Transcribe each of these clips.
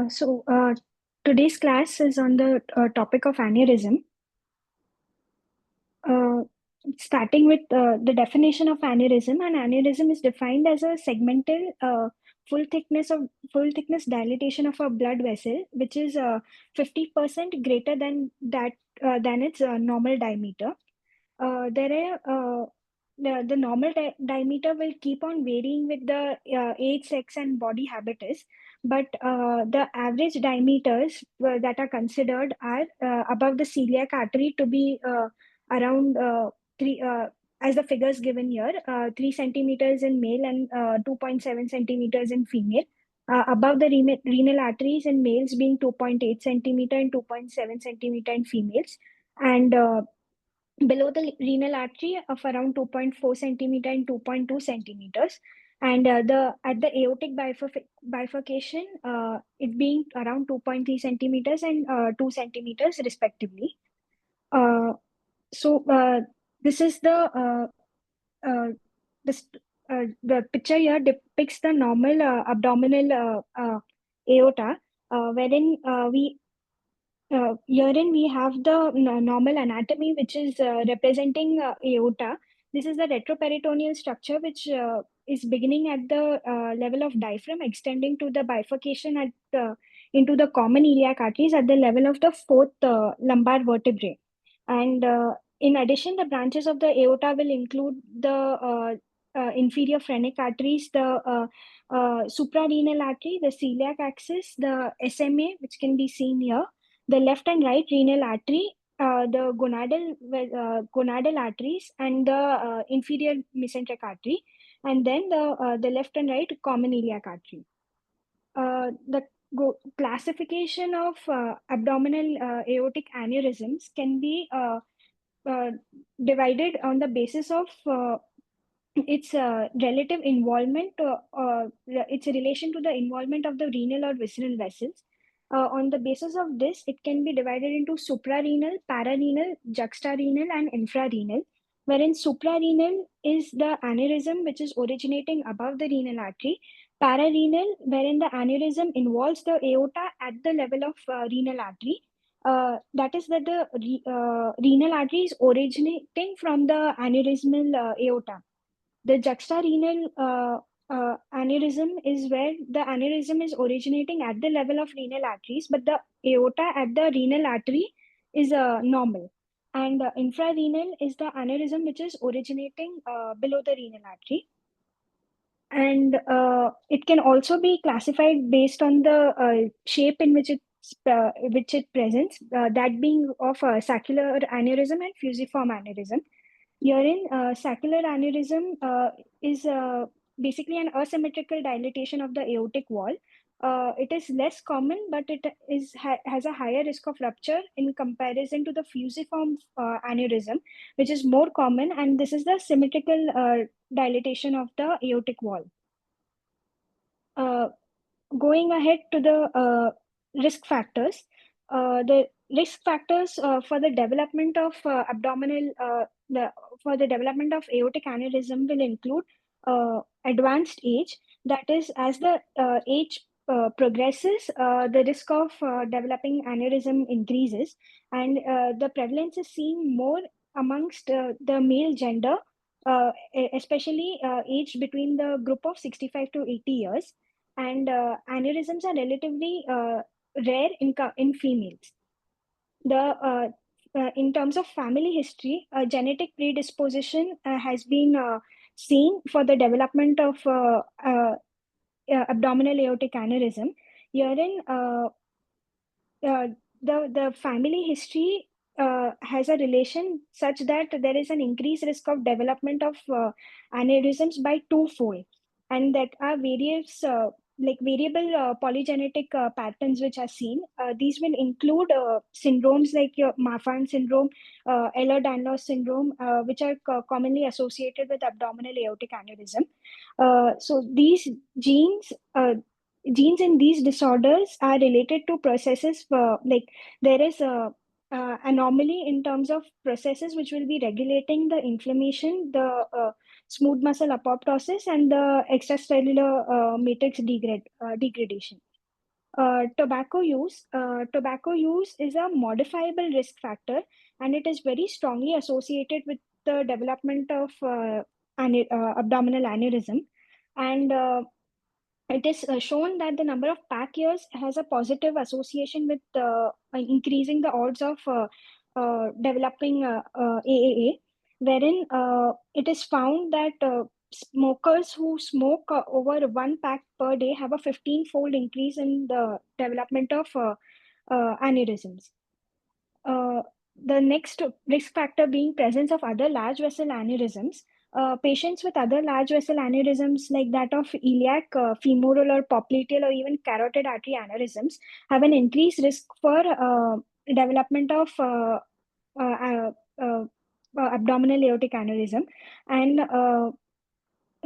So today's class is on the topic of aneurysm. Uh, Starting with the definition of aneurysm, an aneurysm is defined as a segmental full thickness dilatation of a blood vessel, which is 50% greater than its normal diameter. There are the normal diameter will keep on varying with the age, sex, and body habitus, but the average diameters that are considered are above the celiac artery to be around three. As the figures given here, 3 centimeters in male and 2.7 centimeters in female. Above the renal arteries in males being 2.8 centimeter and 2.7 centimeter in females, and below the renal artery of around 2.4 centimeter and 2.2 centimeters, and the at the aortic bifurcation, it being around 2.3 centimeters and 2 centimeters respectively. uh, so this is uh, this the picture here depicts the normal abdominal aorta, wherein we herein we have the normal anatomy, which is representing aorta. This is the retroperitoneal structure, which is beginning at the level of diaphragm, extending to the bifurcation into the common iliac arteries at the level of the fourth lumbar vertebrae. And in addition, the branches of the aorta will include the inferior phrenic arteries, the suprarenal artery, the celiac axis, the SMA, which can be seen here, the left and right renal artery, the gonadal arteries, and the inferior mesenteric artery, and then the left and right common iliac artery. The classification of abdominal aortic aneurysms can be uh, divided on the basis of its relative involvement, its relation to the involvement of the renal or visceral vessels. On the basis of this, it can be divided into suprarenal, pararenal, juxtarenal, and infrarenal, wherein suprarenal is the aneurysm which is originating above the renal artery, pararenal, wherein the aneurysm involves the aorta at the level of renal artery. That is that the renal artery is originating from the aneurysmal aorta. The juxtarenal aneurysm is where the aneurysm is originating at the level of renal arteries, but the aorta at the renal artery is normal. And infrarenal is the aneurysm which is originating below the renal artery. And it can also be classified based on the shape in which it presents, that being of saccular aneurysm and fusiform aneurysm. Herein, saccular aneurysm is basically an asymmetrical dilatation of the aortic wall. It is less common, but has a higher risk of rupture in comparison to the fusiform aneurysm, which is more common, and this is the symmetrical dilatation of the aortic wall. Going ahead to the risk factors, the risk factors for the development of for the development of aortic aneurysm will include advanced age. That is, as the age progresses, the risk of developing aneurysm increases, and the prevalence is seen more amongst the male gender, especially aged between the group of 65 to 80 years. And aneurysms are relatively rare in females. In terms of family history, genetic predisposition has been seen for the development of abdominal aortic aneurysm. Herein, the family history has a relation such that there is an increased risk of development of aneurysms by twofold, and that are variable polygenetic patterns which are seen. These will include syndromes like your Marfan syndrome, Ehlers-Danlos syndrome, which are commonly associated with abdominal aortic aneurysm. So these genes genes in these disorders are related to processes like there is a anomaly in terms of processes which will be regulating the inflammation, the smooth muscle apoptosis, and the extracellular matrix degradation. Tobacco use is a modifiable risk factor, and it is very strongly associated with the development of abdominal aneurysm. And it is shown that the number of pack years has a positive association with increasing the odds of developing AAA, wherein it is found that smokers who smoke over one pack per day have a 15-fold increase in the development of aneurysms. Uh, the next risk factor being presence of other large vessel aneurysms. Patients with other large vessel aneurysms like that of iliac, femoral or popliteal or even carotid artery aneurysms have an increased risk for development of uh, uh, uh, abdominal aortic aneurysm. And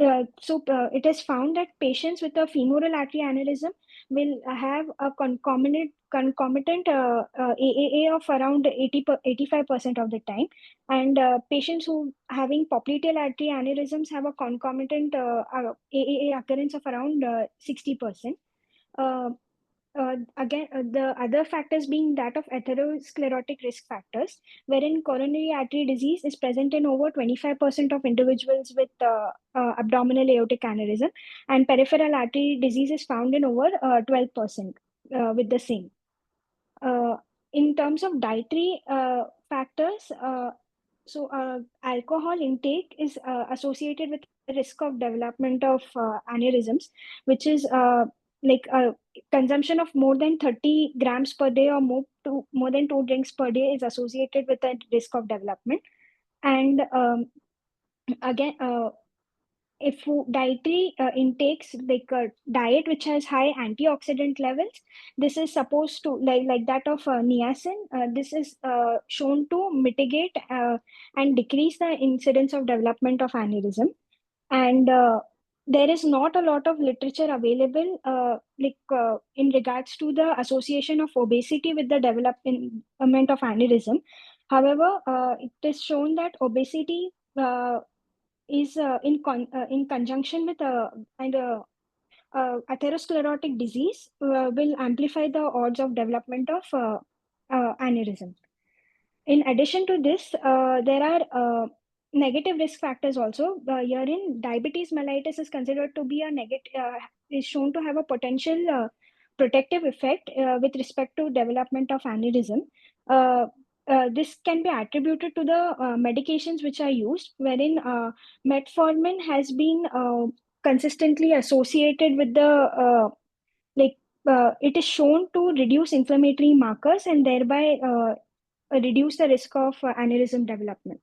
it is found that patients with a femoral artery aneurysm will have a concomitant AAA of around 85% of the time, and patients who having popliteal artery aneurysms have a concomitant AAA occurrence of around 60%. Uh, Again, the other factors being that of atherosclerotic risk factors, wherein coronary artery disease is present in over 25% of individuals with abdominal aortic aneurysm, and peripheral artery disease is found in over 12% with the same. Uh, in terms of dietary factors, alcohol intake is associated with the risk of development of aneurysms, which is like consumption of more than 30 grams per day or more than 2 drinks per day is associated with a risk of development. And again, if dietary intakes like a diet which has high antioxidant levels, this is supposed to like that of niacin, this is shown to mitigate and decrease the incidence of development of aneurysm. And there is not a lot of literature available in regards to the association of obesity with the development of aneurysm. However, it is shown that obesity is in conjunction with and atherosclerotic disease will amplify the odds of development of aneurysm. In addition to this, there are negative risk factors also. Herein, diabetes mellitus is considered to be a negative, is shown to have a potential protective effect with respect to development of aneurysm. Uh, this can be attributed to the medications which are used, wherein metformin has been consistently associated with the like it is shown to reduce inflammatory markers and thereby reduce the risk of aneurysm development.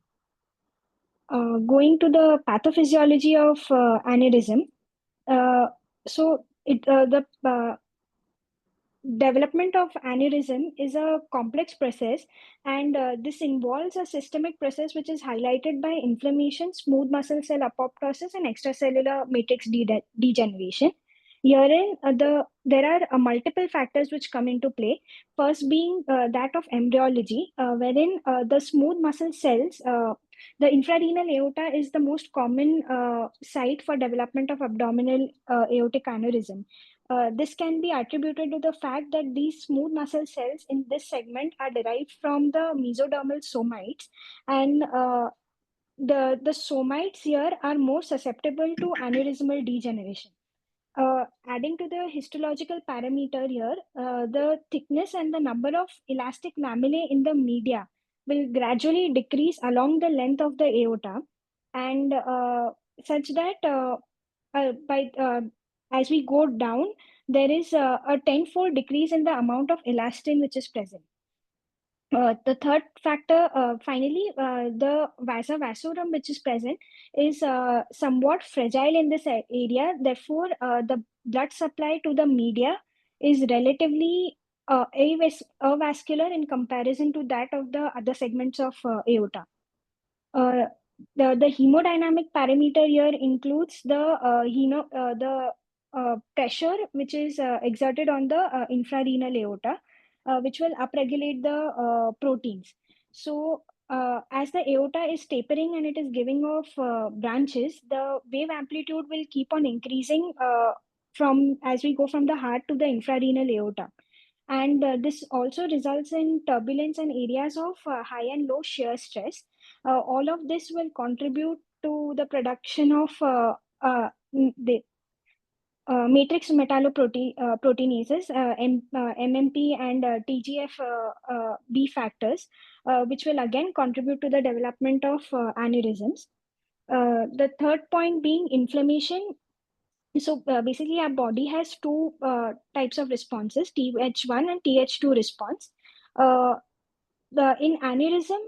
Going to the pathophysiology of aneurysm, the development of aneurysm is a complex process, and this involves a systemic process which is highlighted by inflammation, smooth muscle cell apoptosis, and extracellular matrix degeneration. Herein, there are multiple factors which come into play. First, being that of embryology, wherein the smooth muscle cells, the infrarenal aorta is the most common site for development of abdominal aortic aneurysm. This can be attributed to the fact that these smooth muscle cells in this segment are derived from the mesodermal somites, and the somites here are more susceptible to aneurysmal degeneration. Adding to the histological parameter here, the thickness and the number of elastic lamellae in the media will gradually decrease along the length of the aorta, and such that by as we go down, there is a tenfold decrease in the amount of elastin which is present. The third factor, finally, the vasa vasorum which is present is somewhat fragile in this area. Therefore, the blood supply to the media is relatively avascular in comparison to that of the other segments of aorta. Uh, the hemodynamic parameter here includes the pressure which is exerted on the infrarenal aorta, which will upregulate the proteins. So, as the aorta is tapering and it is giving off branches, the wave amplitude will keep on increasing as we go from the heart to the infrarenal aorta. And this also results in turbulence in areas of high and low shear stress. All of this will contribute to the production of the matrix metalloproteinases, MMP and TGF B factors, which will again contribute to the development of aneurysms. The third point being inflammation. So basically, our body has two types of responses: Th1 and Th2 response. Uh, in aneurysm,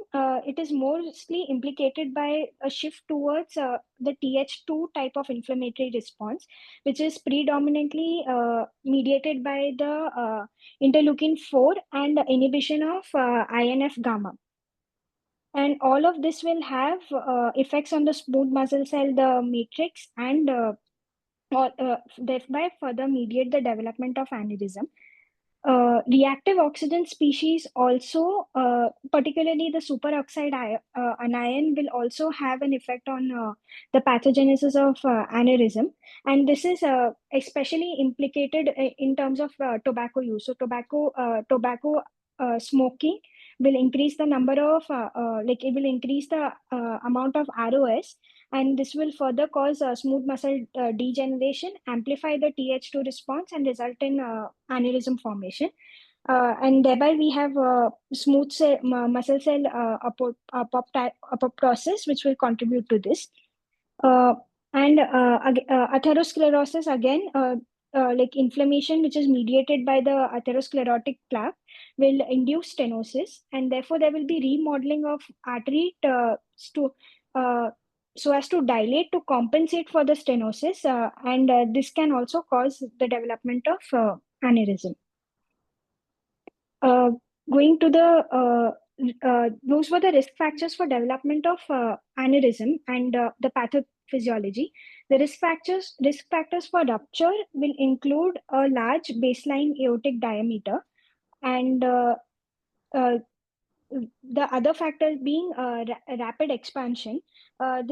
it is mostly implicated by a shift towards the Th2 type of inflammatory response, which is predominantly mediated by the interleukin 4 and inhibition of INF gamma. And all of this will have effects on the smooth muscle cell, the matrix, and thereby further mediate the development of aneurysm. Reactive oxygen species also, particularly the superoxide anion, will also have an effect on the pathogenesis of aneurysm. And this is especially implicated in terms of tobacco use. So tobacco smoking will increase the number of, it will increase the amount of ROS, and this will further cause smooth muscle degeneration, amplify the Th2 response, and result in aneurysm formation. And thereby we have smooth muscle cell apoptosis, which will contribute to this. And atherosclerosis, again, like inflammation, which is mediated by the atherosclerotic plaque, will induce stenosis, and therefore there will be remodeling of artery to so as to dilate to compensate for the stenosis, and this can also cause the development of aneurysm. Uh, Going to those were the risk factors for development of aneurysm and the pathophysiology. The risk factors for rupture will include a large baseline aortic diameter, and the other factor being rapid expansion. By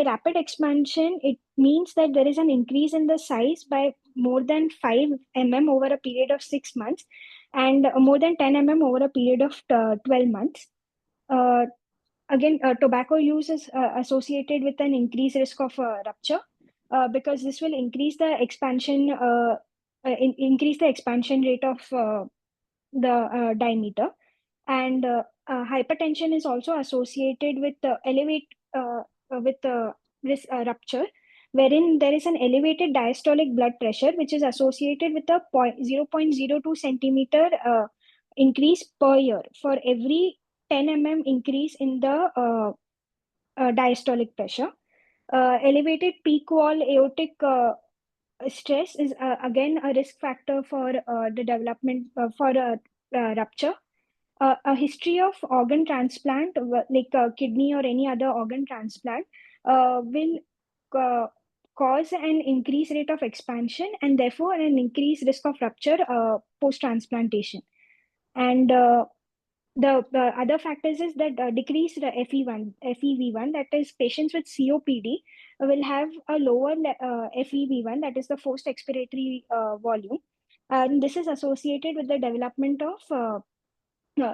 rapid expansion, it means that there is an increase in the size by more than 5 mm over a period of 6 months, and more than 10 mm over a period of 12 months. Again, tobacco use is associated with an increased risk of rupture, because this will increase the expansion rate of the diameter. And hypertension is also associated with risk rupture, wherein there is an elevated diastolic blood pressure, which is associated with a 0.02 centimeter increase per year for every 10 mm increase in the diastolic pressure. Elevated peak wall aortic stress is again a risk factor for the development for rupture. A history of organ transplant, like kidney or any other organ transplant, will cause an increased rate of expansion and therefore an increased risk of rupture post-transplantation. And the other factors is that decreased FEV1, that is, patients with COPD will have a lower FEV1, that is the forced expiratory volume. And this is associated with the development of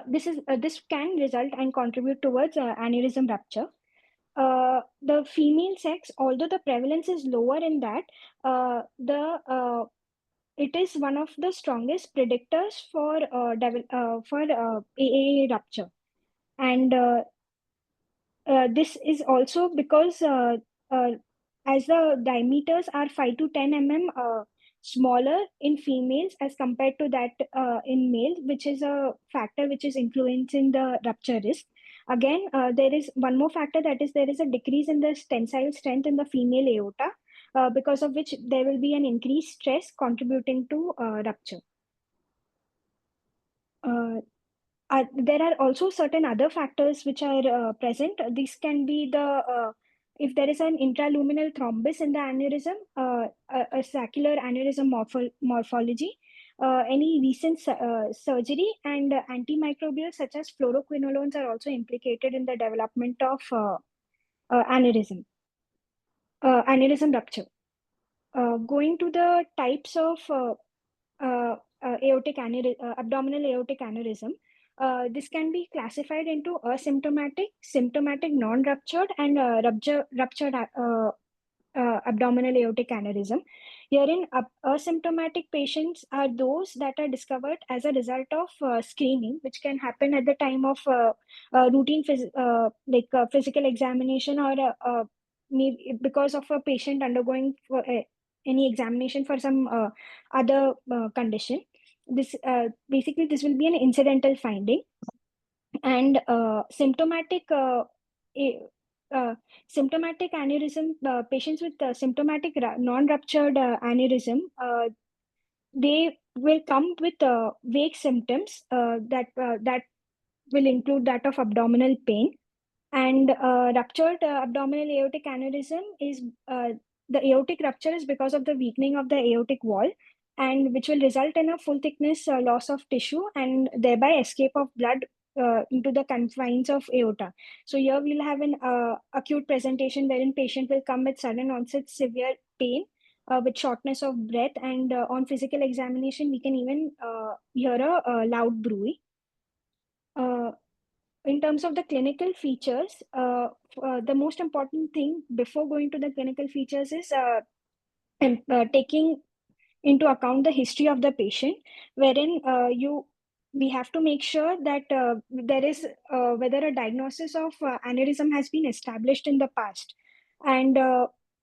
this can result and contribute towards aneurysm rupture. The female sex, although the prevalence is lower in that, it is one of the strongest predictors for AAA rupture, and this is also because as the diameters are 5 to 10 mm smaller in females as compared to that in males, which is a factor which is influencing the rupture risk. Again, there is one more factor, that is there is a decrease in the tensile strength in the female aorta, because of which there will be an increased stress contributing to rupture. There are also certain other factors which are present. These can be if there is an intraluminal thrombus in the aneurysm, a saccular aneurysm morphology, any recent surgery, and antimicrobials such as fluoroquinolones are also implicated in the development of aneurysm rupture. Going to the types of abdominal aortic aneurysm, this can be classified into asymptomatic, symptomatic, non-ruptured, and ruptured abdominal aortic aneurysm. Herein, asymptomatic patients are those that are discovered as a result of screening, which can happen at the time of routine physical examination, or maybe because of a patient undergoing for, any examination for some other condition. This basically this will be an incidental finding, and a- symptomatic aneurysm, patients with symptomatic non-ruptured aneurysm, they will come with vague symptoms that will include that of abdominal pain. And ruptured abdominal aortic aneurysm is the aortic rupture is because of the weakening of the aortic wall, and which will result in a full thickness loss of tissue and thereby escape of blood into the confines of aorta. So here we'll have an acute presentation wherein patient will come with sudden onset severe pain with shortness of breath, and on physical examination we can even hear a loud bruit. In terms of the clinical features, the most important thing before going to the clinical features is taking into account the history of the patient, wherein we have to make sure that there is whether a diagnosis of aneurysm has been established in the past, and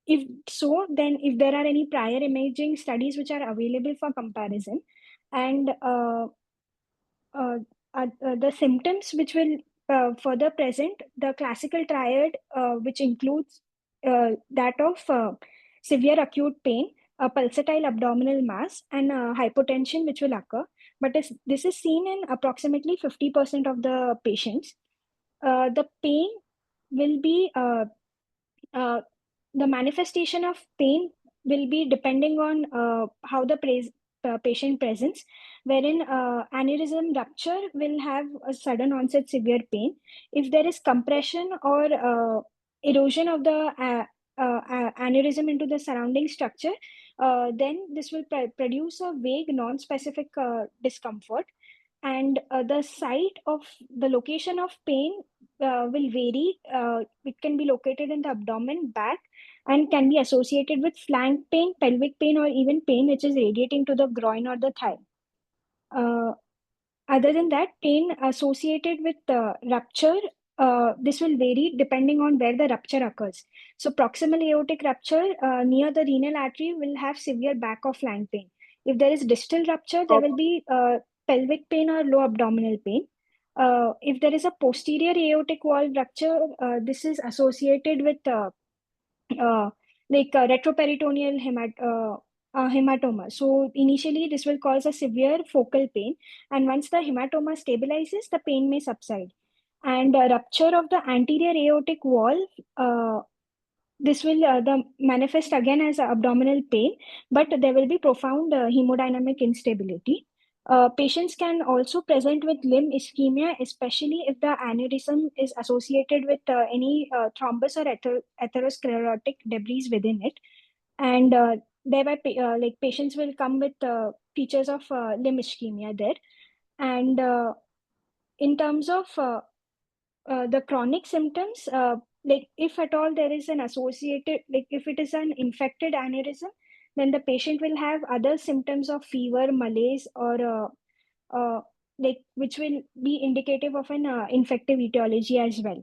if so, then if there are any prior imaging studies which are available for comparison, and the symptoms which will further present the classical triad, which includes that of severe acute pain, a pulsatile abdominal mass, and hypotension, which will occur. But this is seen in approximately 50% of the patients. The pain will be the manifestation of pain will be depending on how the patient presents, wherein aneurysm rupture will have a sudden onset severe pain. If there is compression or erosion of the aneurysm into the surrounding structure, then this will produce a vague, non-specific discomfort. And the site of the location of pain will vary. It can be located in the abdomen, back, and can be associated with flank pain, pelvic pain, or even pain which is radiating to the groin or the thigh. Uh, Other than that, pain associated with rupture, this will vary depending on where the rupture occurs. So proximal aortic rupture near the renal artery will have severe back or flank pain. If there is distal rupture, there will be pelvic pain or low abdominal pain. If there is a posterior aortic wall rupture, this is associated with uh, retroperitoneal hematoma. So initially, this will cause a severe focal pain, and once the hematoma stabilizes, the pain may subside. And rupture of the anterior aortic wall, this will manifest again as abdominal pain, but there will be profound hemodynamic instability. Patients can also present with limb ischemia, especially if the aneurysm is associated with any thrombus or atherosclerotic debris within it. And thereby, patients will come with features of limb ischemia there. And in terms of the chronic symptoms, like if at all there is an associated, like if it is an infected aneurysm, then the patient will have other symptoms of fever, malaise, or which will be indicative of an infective etiology as well.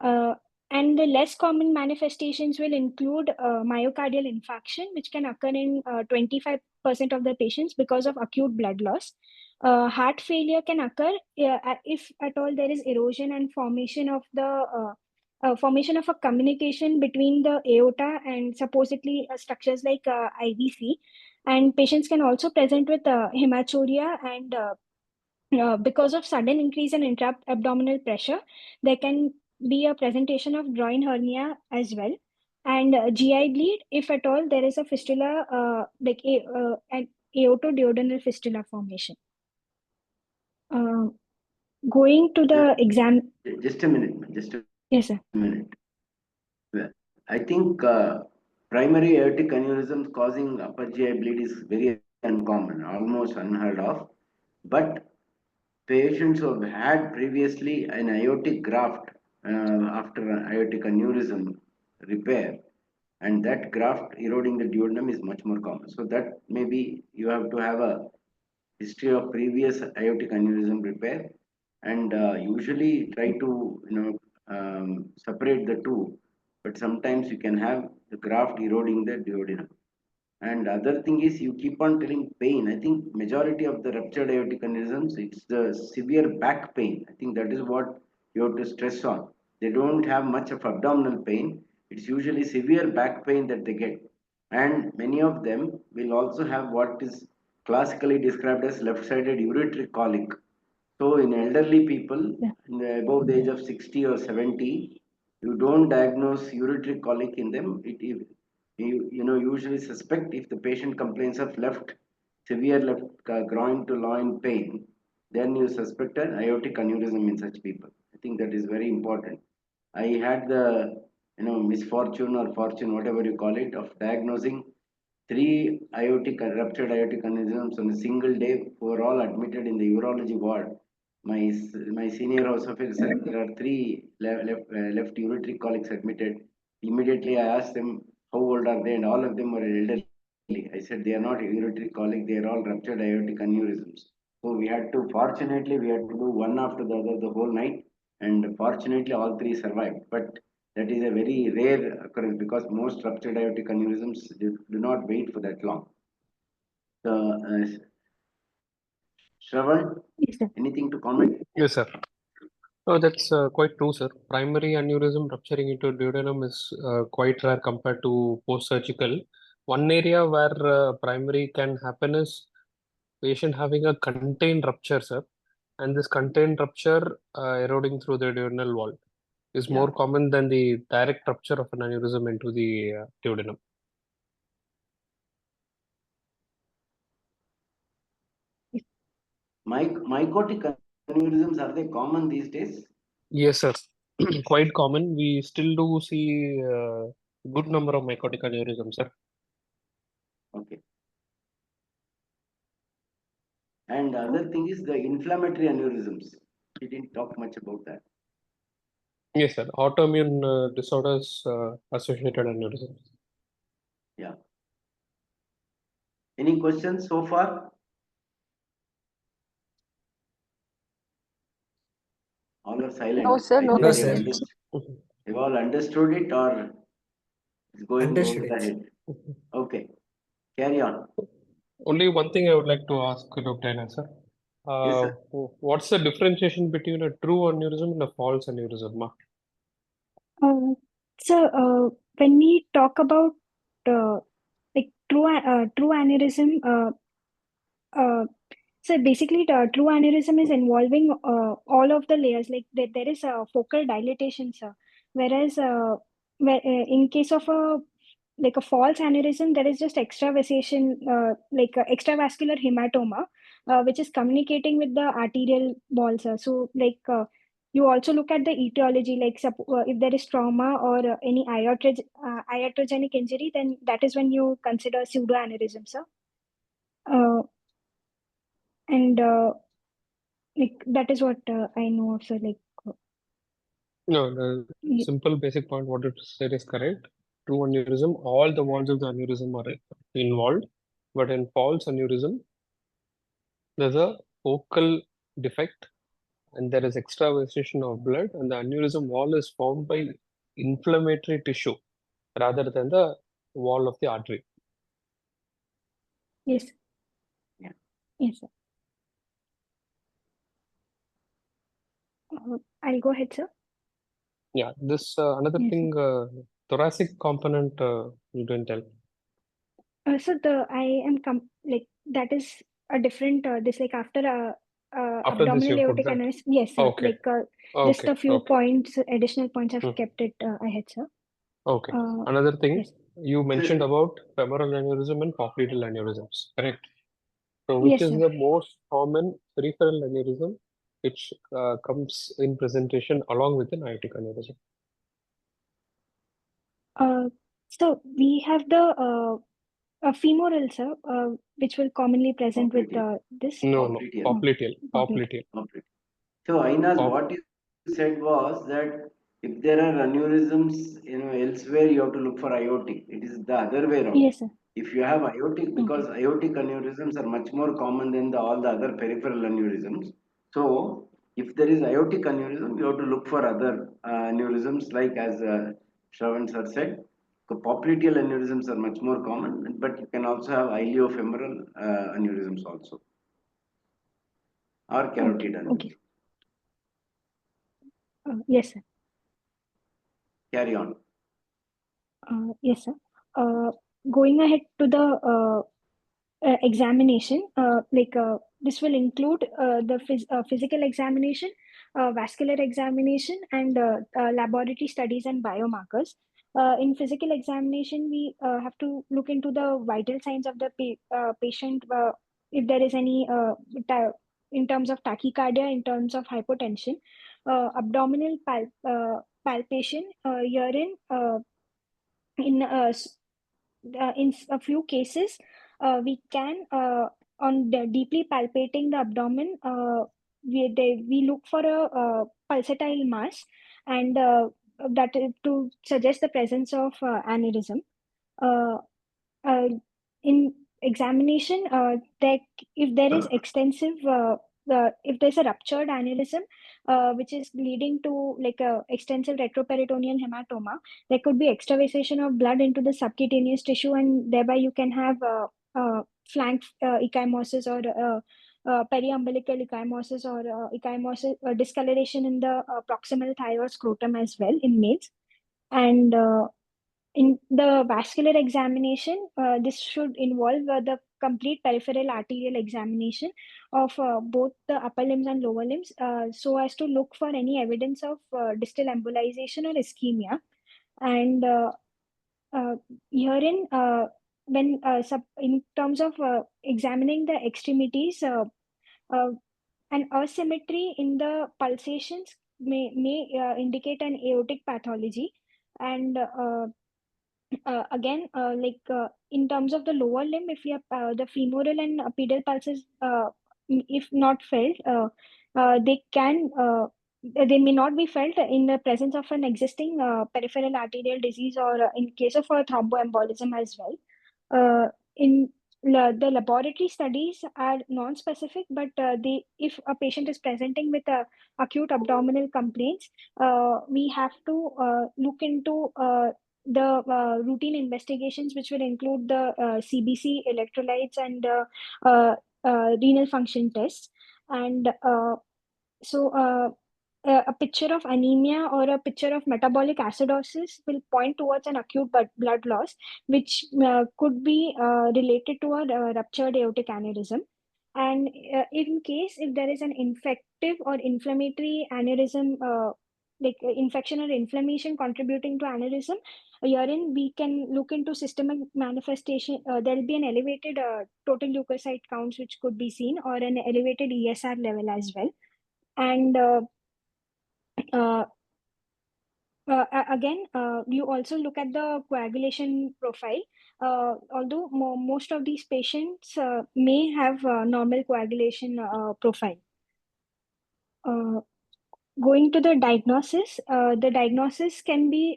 Uh, and the less common manifestations will include myocardial infarction, which can occur in 25% of the patients because of acute blood loss. Heart failure can occur if at all there is erosion and formation of a communication between the aorta and supposedly structures like IVC. And patients can also present with hematuria, and because of sudden increase in intra-abdominal pressure, there can be a presentation of groin hernia as well. And GI bleed, if at all there is a fistula, an aortoduodenal fistula formation. Going to the exam. Just a minute. Yes, sir. Minute. Well, I think Primary aortic aneurysms causing upper GI bleed is very uncommon, almost unheard of. But patients who have had previously an aortic graft after an aortic aneurysm repair, and that graft eroding the duodenum is much more common. So that maybe you have to have a history of previous aortic aneurysm repair, and usually try to separate the two. But sometimes you can have the graft eroding the duodenum. And other thing is you keep on telling pain. I think majority of the ruptured aortic aneurysms, it's the severe back pain. I think that is what you have to stress on. They don't have much of abdominal pain. It's usually severe back pain that they get. And many of them will also have what is classically described as left-sided ureteric colic. So in elderly people Yeah. above the age of 60 or 70, you don't diagnose ureteric colic in them. You usually suspect if the patient complains of severe left groin to loin pain, then you suspect an aortic aneurysm in such people. I think that is very important. I had the misfortune or fortune, whatever you call it, of diagnosing three ruptured aortic aneurysms on a single day who were all admitted in the urology ward. My senior house officer said there are three left ureteric colics admitted. Immediately I asked them how old are they, and all of them were elderly. I said they are not ureteric colic; they are all ruptured aortic aneurysms. So fortunately, we had to do one after the other the whole night, and fortunately, all three survived. But that is a very rare occurrence because most ruptured aortic aneurysms do not wait for that long. Shravan, Yes, sir. anything to comment? Yes, sir. Oh, that's quite true, sir. Primary aneurysm rupturing into duodenum is quite rare compared to post-surgical. One area where primary can happen is patient having a contained rupture, sir, and this contained rupture eroding through the duodenal wall is Yeah. more common than the direct rupture of an aneurysm into the duodenum. Mycotic aneurysms, are they common these days? Yes, sir. Quite common. We still do see good number of mycotic aneurysms, sir. Okay. And the other thing is the inflammatory aneurysms. We didn't talk much about that. Yes, sir. Autoimmune disorders associated aneurysms. Yeah. Any questions so far? All are No, silent. sir, no Either No, they have sir. questions. understood, Mhm. they've all understood it, or it's going over Understood the it. head. Okay. Carry on. Only one thing I would like to ask Dr. Einass, sir. Yes, Uh, sir. what's the differentiation between a true aneurysm and a false aneurysm, ma? Uh, so when we talk about uh, like true aneurysm, uh, so basically, the true aneurysm is involving all of the layers. Like there is a focal dilatation, sir. Whereas, in case of a false aneurysm, there is just extravasation, like extravascular hematoma, which is communicating with the arterial walls. So, like you also look at the etiology, like if there is trauma or any iatrogenic injury, then that is when you consider pseudo aneurysm, sir. Uh, and like that is what I know of, sir. Like, No, the y- simple basic point what you said is correct. True aneurysm, all the walls of the aneurysm are involved, but in false aneurysm, there's a focal defect and there is extravasation of blood, and the aneurysm wall is formed by inflammatory tissue rather than the wall of the artery. yes, Yeah. yes, sir. I'll go ahead, sir. Yeah, this another Yes, sir. thing, thoracic component you didn't tell. So I am like that is a different this like after After this, abdominal you put aortic that. aneurysm. Yes, sir. Okay, Like just okay, a few okay. points, additional points. I've Hmm. kept it ahead, sir. Okay. Uh, Another thing, yes, you mentioned Sir, about femoral aneurysm and popliteal aneurysms, correct? So, which yes, is sir. the most common peripheral aneurysm which comes in presentation along with an aortic aneurysm? Uh, So we have the femoral, sir, which will commonly present with Popliteal. this No, no, Popliteal. popliteal, poplite. popliteal. Popliteal. So, Aina's, Pop. what you said was that if there are aneurysms, elsewhere, you have to look for aortic. It is the other way around. Yes, sir. If you have aortic, Okay. because aortic aneurysms are much more common than all the other peripheral aneurysms. So, if there is aortic aneurysm, you have to look for other aneurysms, like as Sravan sir said. The popliteal aneurysms are much more common, but you can also have iliofemoral aneurysms also, or Okay. carotid Okay. aneurysm. Yes, sir. Carry on. Yes, sir. Going ahead to the examination, this will include the physical examination, vascular examination, and laboratory studies and biomarkers. In physical examination, we have to look into the vital signs of the patient, if there is any in terms of tachycardia, in terms of hypotension, abdominal palpation, urine, in a few cases, we can on the deeply palpating the abdomen, we look for a pulsatile mass, and that is to suggest the presence of aneurysm. Uh, uh, in examination, if there is extensive, if there's a ruptured aneurysm, which is leading to like a extensive retroperitoneal hematoma, there could be extravasation of blood into the subcutaneous tissue, and thereby you can have flank ecchymosis, or periumbilical ecchymosis, or ecchymosis, discoloration in the proximal thigh or scrotum as well in males. And in the vascular examination, this should involve the complete peripheral arterial examination of both the upper limbs and lower limbs, so as to look for any evidence of distal embolization or ischemia. And herein, when in terms of examining the extremities, uh, an asymmetry in the pulsations may indicate an aortic pathology. And again, in terms of the lower limb, if you have the femoral and pedal pulses, if not felt, they can they may not be felt in the presence of an existing peripheral arterial disease, or in case of a thromboembolism as well. In the laboratory studies are non-specific, but if a patient is presenting with acute abdominal complaints, we have to look into the routine investigations, which will include the CBC, electrolytes, and renal function tests. And so a picture of anemia or a picture of metabolic acidosis will point towards an acute blood loss, which could be related to a ruptured aortic aneurysm. And in case if there is an infective or inflammatory aneurysm, infection or inflammation contributing to aneurysm, herein we can look into systemic manifestation. There will be an elevated total leukocyte counts, which could be seen, or an elevated ESR level as well. And uh, again, you also look at the coagulation profile. Although most of these patients may have normal coagulation profile. Going to the diagnosis can be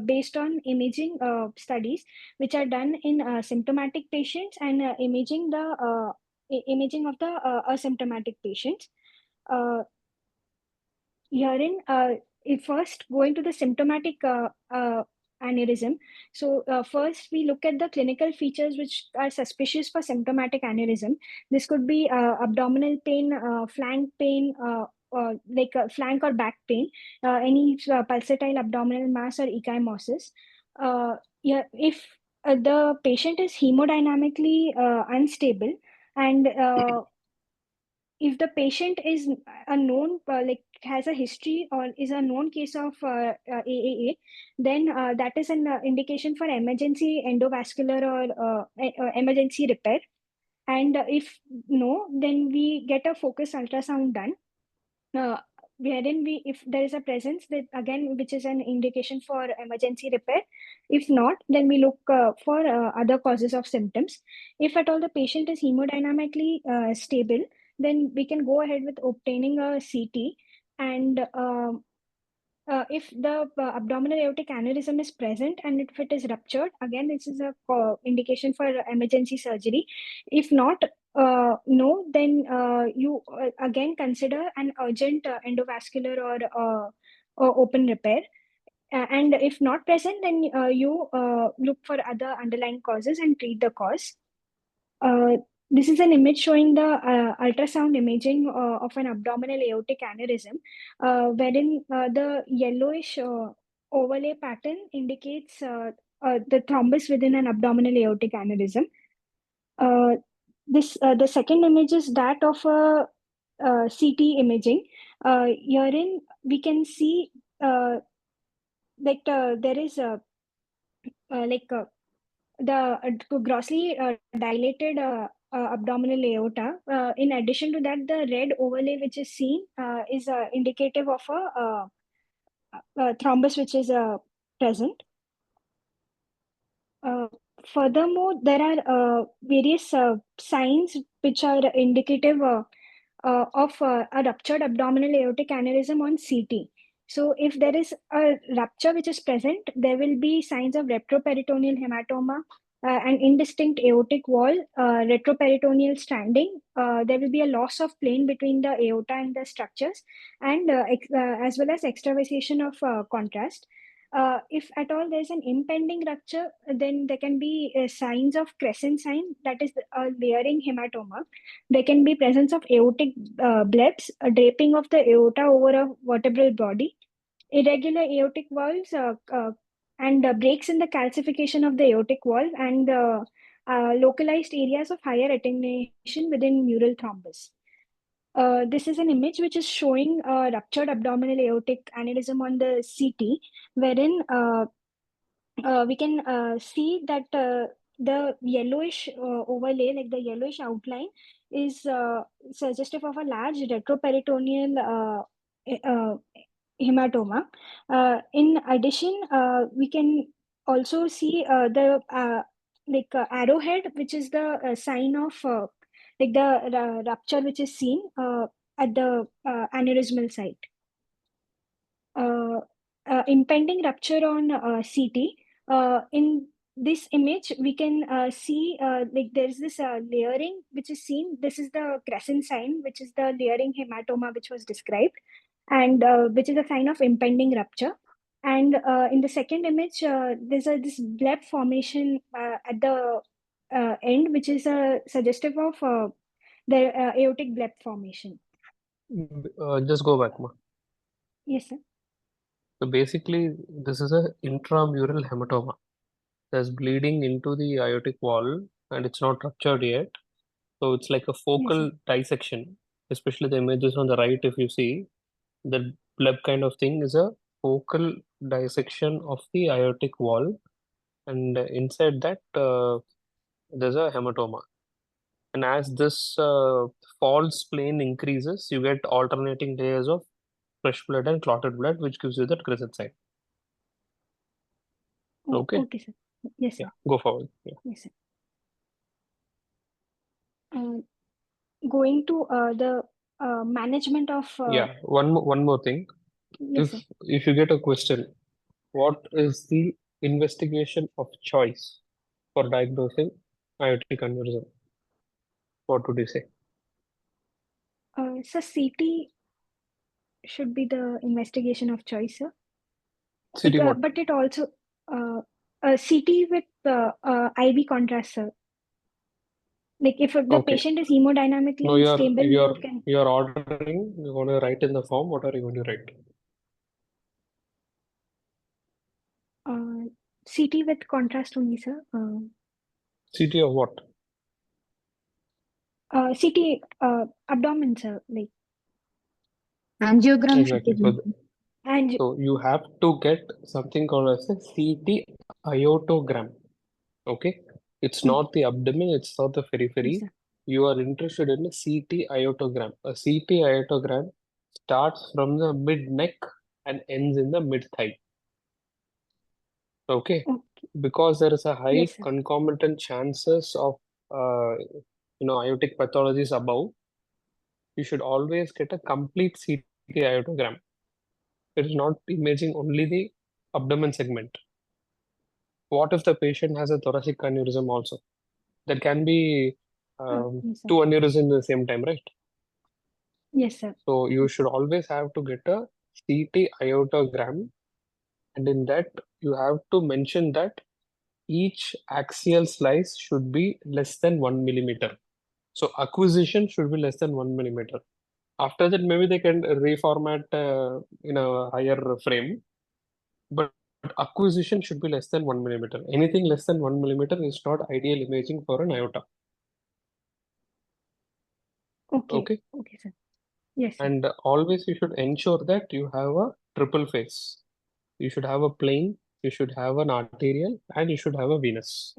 based on imaging studies, which are done in symptomatic patients, and imaging of the asymptomatic patients. Herein, if first going to the symptomatic aneurysm. So first we look at the clinical features which are suspicious for symptomatic aneurysm. This could be abdominal pain, flank pain, flank or back pain, any pulsatile abdominal mass or ecchymosis. Yeah, if the patient is hemodynamically unstable, and if the patient is a known has a history or is a known case of AAA, then that is an indication for emergency endovascular or emergency repair. And if no, then we get a focus ultrasound done. wherein if there is a presence, that again, which is an indication for emergency repair. If not, then we look for other causes of symptoms. If at all the patient is hemodynamically stable, then we can go ahead with obtaining a CT. And if the abdominal aortic aneurysm is present and if it is ruptured, again, this is a indication for emergency surgery. If not, no, then you again consider an urgent endovascular or open repair. And if not present, then you look for other underlying causes and treat the cause. Uh, this is an image showing the ultrasound imaging of an abdominal aortic aneurysm, wherein the yellowish overlay pattern indicates the thrombus within an abdominal aortic aneurysm. The second image is that of a CT imaging. Herein we can see there is a like the grossly dilated abdominal aorta. In addition to that, the red overlay which is seen is indicative of a thrombus which is present. Uh, Furthermore, there are various signs which are indicative of a ruptured abdominal aortic aneurysm on CT. So if there is a rupture which is present, there will be signs of retroperitoneal hematoma, an indistinct aortic wall, retroperitoneal stranding. There will be a loss of plane between the aorta and the structures, and as well as extravasation of contrast. If at all there's an impending rupture, then there can be signs of crescent sign, that is a layering hematoma. There can be presence of aortic blebs, a draping of the aorta over a vertebral body, irregular aortic valves, and breaks in the calcification of the aortic valve, and localized areas of higher attenuation within mural thrombus. This is an image which is showing a ruptured abdominal aortic aneurysm on the CT, wherein we can see that the yellowish overlay, like the yellowish outline, is suggestive of a large retroperitoneal hematoma. In addition, we can also see the arrowhead, which is the sign of like the rupture which is seen at the aneurysmal site. Impending rupture on CT. In this image, we can see like there's this layering which is seen. This is the crescent sign, which is the layering hematoma which was described, and which is a sign of impending rupture. And in the second image, there's this bleb formation at the end, which is suggestive of the aortic bleb formation. Just go back, ma. Yes, sir. So basically, this is a intramural hematoma. There's bleeding into the aortic wall, and it's not ruptured yet. So it's like a Yes, focal sir. dissection, especially the images on the right. If you see, the bleb kind of thing is a focal dissection of the aortic wall, and inside that there's a hematoma. And as this false plane increases, you get alternating layers of fresh blood and clotted blood, which gives you that crescent sign. Oh, Okay, okay, sir. Yes, sir. yeah, go forward. Yeah, Yes, sir. Uh, Going to the management of yeah. One more thing. yes, If sir. if you get a question, what is the investigation of choice for diagnosing aortic aneurysm? What would you say? So CT should be the investigation of choice, sir. CT what? But it also CT with IV contrast, sir. Like if the Okay. patient is No, hemodynamically stable, you can you're ordering. You're going to write in the form. What are you going to write? CT with contrast only, sir. CT of what? CT abdomen, sir. Like Angiogram should be Exactly. done. and So you have to get something called as a CT iotogram. Okay. It's okay, not the abdomen. It's not the yes, periphery. sir. You are interested in a CT iotogram. A CT iotogram starts from the mid neck and ends in the mid thigh. Okay, Okay. because there is a high Yes, sir. concomitant chances of aortic pathologies above, you should always get a complete CT aortogram. It is not imaging only the abdomen segment. What if the patient has a thoracic aneurysm also? There can be Yes, sir. two aneurysms at the same time, right? Yes, sir. So you should always have to get a CT aortogram, and in that you have to mention that each axial slice should be less than 1 millimeter. So acquisition should be less than 1 millimeter. After that, maybe they can reformat in a higher frame, but acquisition should be less than 1 millimeter. Anything less than 1 millimeter is not ideal imaging for an aorta. Okay. Okay, Okay, sir. Yes, sir. and always you should ensure that you have a triple face. You should have a plane, you should have an arterial, and you should have a venous.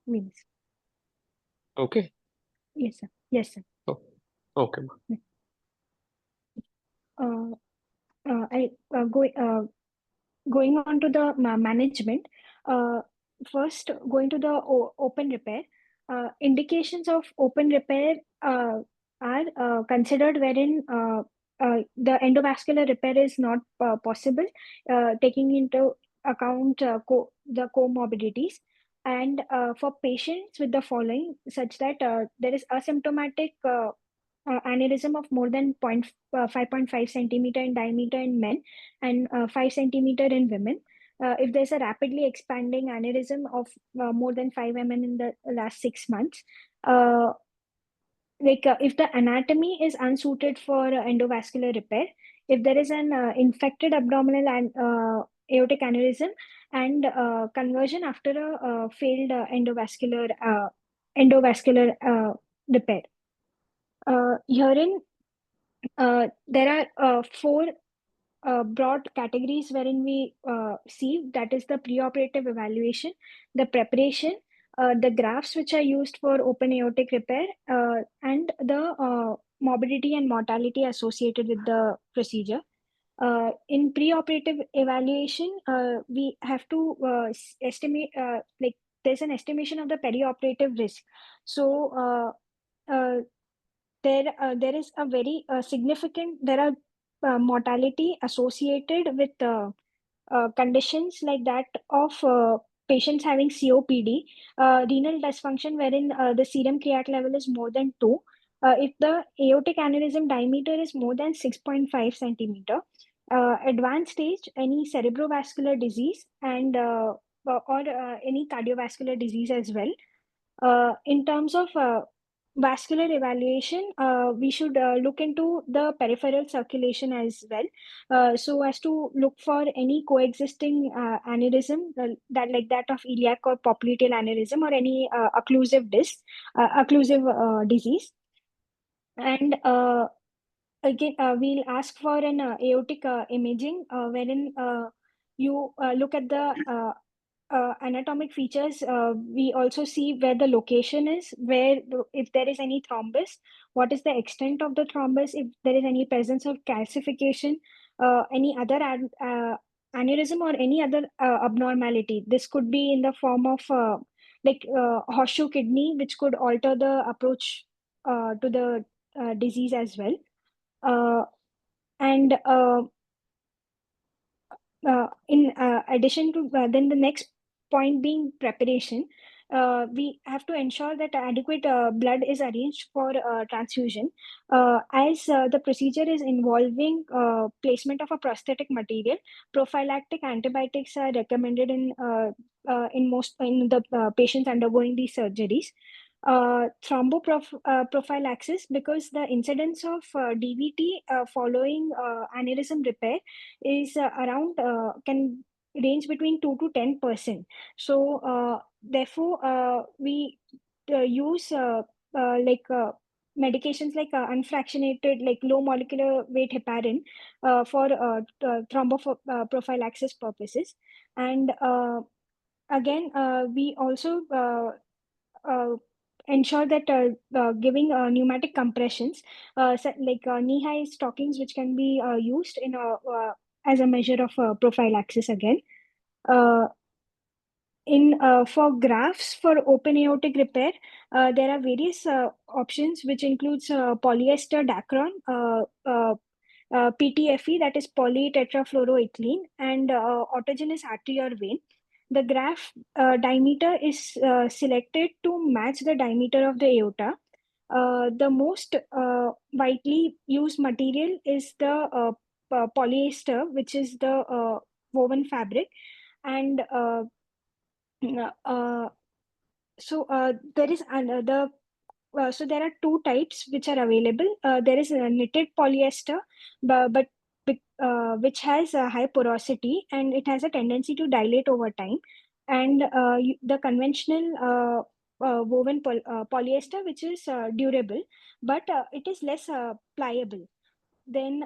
Means. Okay, Yes, sir. Yes, sir. so okay, ma'am. Uh, I going on to the management. Uh, First, going to the open repair. Indications of open repair are considered wherein the endovascular repair is not possible, taking into account the comorbidities. And for patients with the following, such that there is asymptomatic aneurysm of more than 5.5 centimeter in diameter in men and 5 centimeter in women. If there's a rapidly expanding aneurysm of more than 5 mm in the last 6 months, uh, if the anatomy is unsuited for endovascular repair, if there is an infected abdominal and aortic aneurysm, and conversion after a failed endovascular repair. Herein, there are four broad categories wherein we see, that is the preoperative evaluation, the preparation, the grafts which are used for open aortic repair, and the morbidity and mortality associated with the procedure. In preoperative evaluation, we have to estimate, like there's an estimation of the perioperative risk. So there is a very significant, there are mortality associated with conditions like that of patients having COPD, renal dysfunction wherein the serum creat level is more than 2, if the aortic aneurysm diameter is more than 6.5 centimeter, advanced stage, any cerebrovascular disease, and or any cardiovascular disease as well. In terms of vascular evaluation, we should look into the peripheral circulation as well, so as to look for any coexisting aneurysm, that like that of iliac or popliteal aneurysm, or any occlusive disease. And again, we'll ask for an aortic imaging, wherein you look at the anatomic features. We also see where the location is, if there is any thrombus, what is the extent of the thrombus, if there is any presence of calcification, any other aneurysm, or any other abnormality. This could be in the form of horseshoe kidney, which could alter the approach to the disease as well. And in addition to then the next point being preparation, we have to ensure that adequate blood is arranged for transfusion, as the procedure is involving placement of a prosthetic material. Prophylactic antibiotics are recommended in most in the patients undergoing these surgeries. Thromboprophylaxis, because the incidence of DVT following aneurysm repair is around, can range between 2 to 10%. So therefore we use medications like unfractionated, like low molecular weight heparin, for thromboprophylaxis purposes. And again, we also uh, ensure that giving pneumatic compressions, like knee-high stockings, which can be used in as a measure of prophylaxis again. For grafts for open aortic repair, there are various options, which includes polyester Dacron, PTFE, that is polytetrafluoroethylene, and autogenous arterial vein. The graft diameter is selected to match the diameter of the aorta. The most widely used material is the polyester, which is the woven fabric, and there is another. So there are two types which are available. There is a knitted polyester, but which has a high porosity and it has a tendency to dilate over time. And the conventional woven polyester, which is durable, but it is less pliable. Then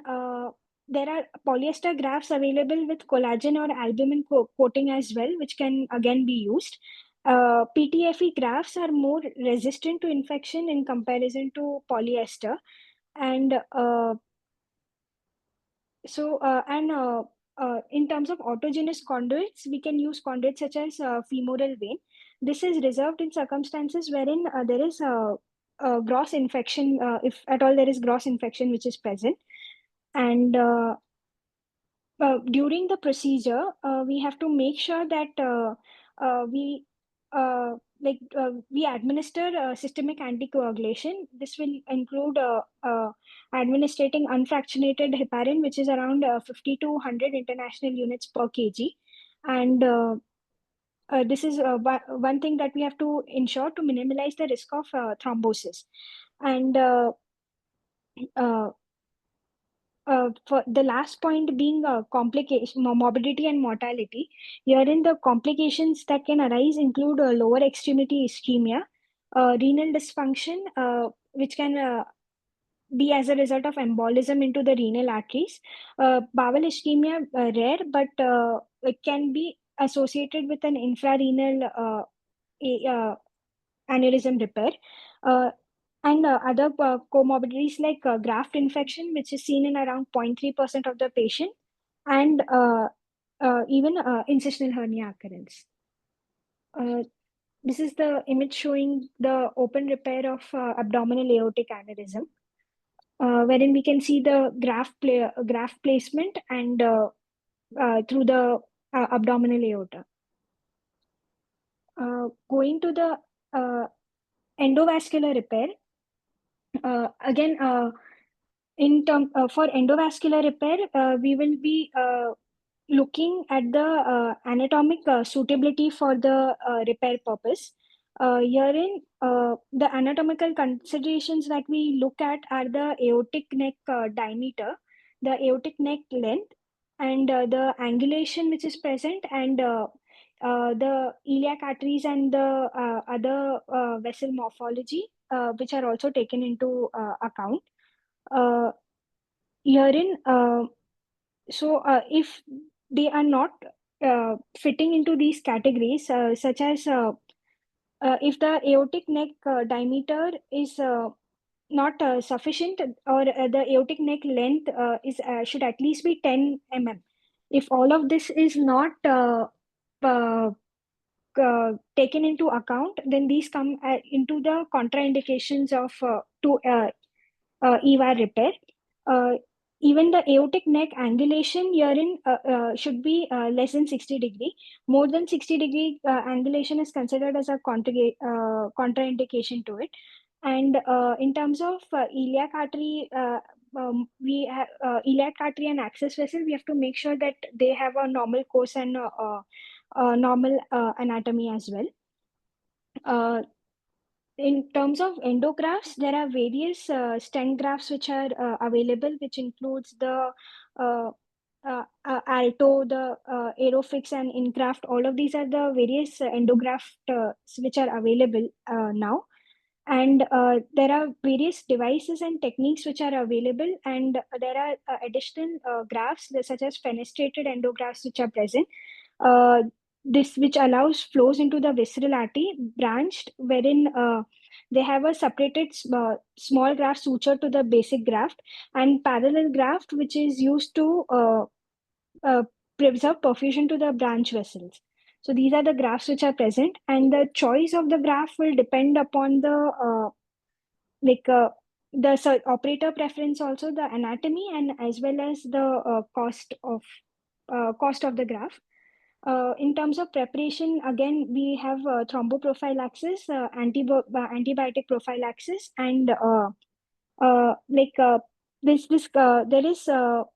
there are polyester grafts available with collagen or albumin coating as well, which can again be used. PTFE grafts are more resistant to infection in comparison to polyester. And in terms of autogenous conduits, we can use conduits such as femoral vein. This is reserved in circumstances wherein there is a gross infection, if at all there is gross infection which is present. And during the procedure, we have to make sure that we we administer systemic anticoagulation. This will include administrating unfractionated heparin, which is around 50 to 100 international units per kg. And this is one thing that we have to ensure to minimize the risk of thrombosis. And for the last point being complication, morbidity and mortality. Herein, the complications that can arise include lower extremity ischemia, renal dysfunction, which can be as a result of embolism into the renal arteries. Bowel ischemia, rare, but it can be associated with an infrarenal aneurysm repair. And other comorbidities like graft infection, which is seen in around 0.3% of the patient, and even incisional hernia occurrence. This is the image showing the open repair of abdominal aortic aneurysm, wherein we can see the graft placement and through the abdominal aorta. Going to the endovascular repair, again, for endovascular repair, we will be looking at the anatomic suitability for the repair purpose. Herein, the anatomical considerations that we look at are the aortic neck diameter, the aortic neck length, and the angulation which is present, and the iliac arteries and the other vessel morphology, which are also taken into account. Herein, if they are not fitting into these categories, such as if the aortic neck diameter is not sufficient, or the aortic neck length is should at least be 10 mm. If all of this is not taken into account, then these come into the contraindications of EVAR repair. Even the aortic neck angulation herein should be less than 60 degree. More than 60 degree angulation is considered as a contraindication to it. And in terms of iliac artery, we have iliac artery and access vessel, we have to make sure that they have a normal course and normal anatomy as well. In terms of endografts, there are various stent grafts which are available, which includes the Alto, the Aerofix, and Ingraft. All of these are the various endografts which are available now. And there are various devices and techniques which are available, and there are additional grafts such as fenestrated endografts which are present. this which allows flows into the visceral artery branched, wherein they have a separated small graft suture to the basic graft, and parallel graft which is used to uh, preserve perfusion to the branch vessels. So these are the grafts which are present, and the choice of the graft will depend upon the like operator preference, also the anatomy, and as well as the cost of the graft. In terms of preparation, again, we have thromboprophylaxis, antibiotic prophylaxis, and like there is a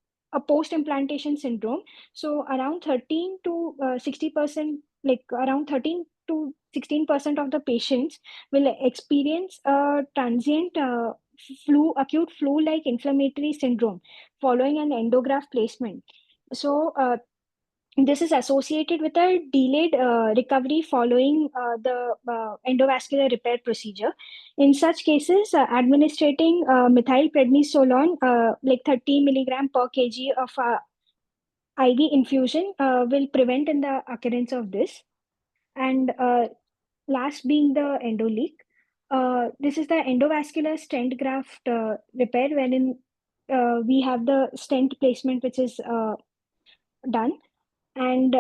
post implantation syndrome. So around 13 to 60%, like around 13 to 16% of the patients will experience a transient acute flu like inflammatory syndrome following an endograft placement. So this is associated with a delayed recovery following the endovascular repair procedure. In such cases, administrating methylprednisolone, like 30 milligram per kg of IV infusion, will prevent in the occurrence of this. And last being the endoleak. This is the endovascular stent graft repair, wherein we have the stent placement which is done. And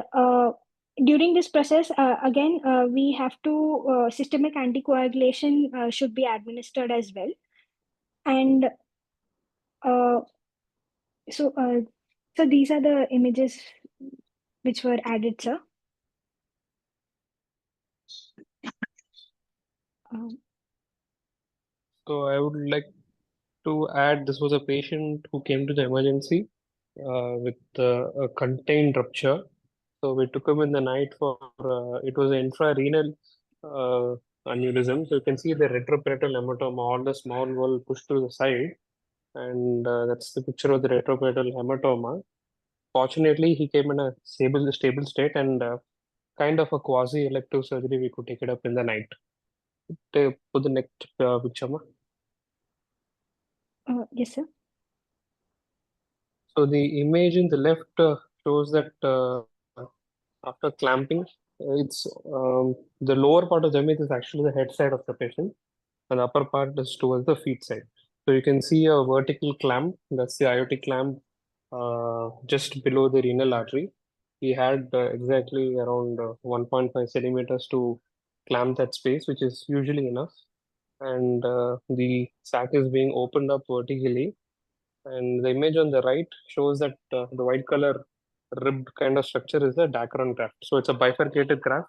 during this process, again, we have to systemic anticoagulation should be administered as well. And uh, so, so these are the images which were added, sir. Um, So I would like to add, this was a patient who came to the emergency with a contained rupture. So we took him in the night for it was an infrarenal aneurysm. So you can see the retroperitoneal hematoma, all the small wall pushed to the side, and that's the picture of the retroperitoneal hematoma. Fortunately, he came in a stable state, and kind of a quasi-elective surgery. We could take it up in the night. Put the next picture, ma. yes, sir. So the image in the left shows that after clamping, it's the lower part of the image is actually the head side of the patient, and the upper part is towards the feet side. So you can see a vertical clamp. That's the aortic clamp just below the renal artery. He had exactly around 1.5 centimeters to clamp that space, which is usually enough. And the sac is being opened up vertically. And the image on the right shows that the white color ribbed kind of structure is the Dacron graft. So it's a bifurcated graft,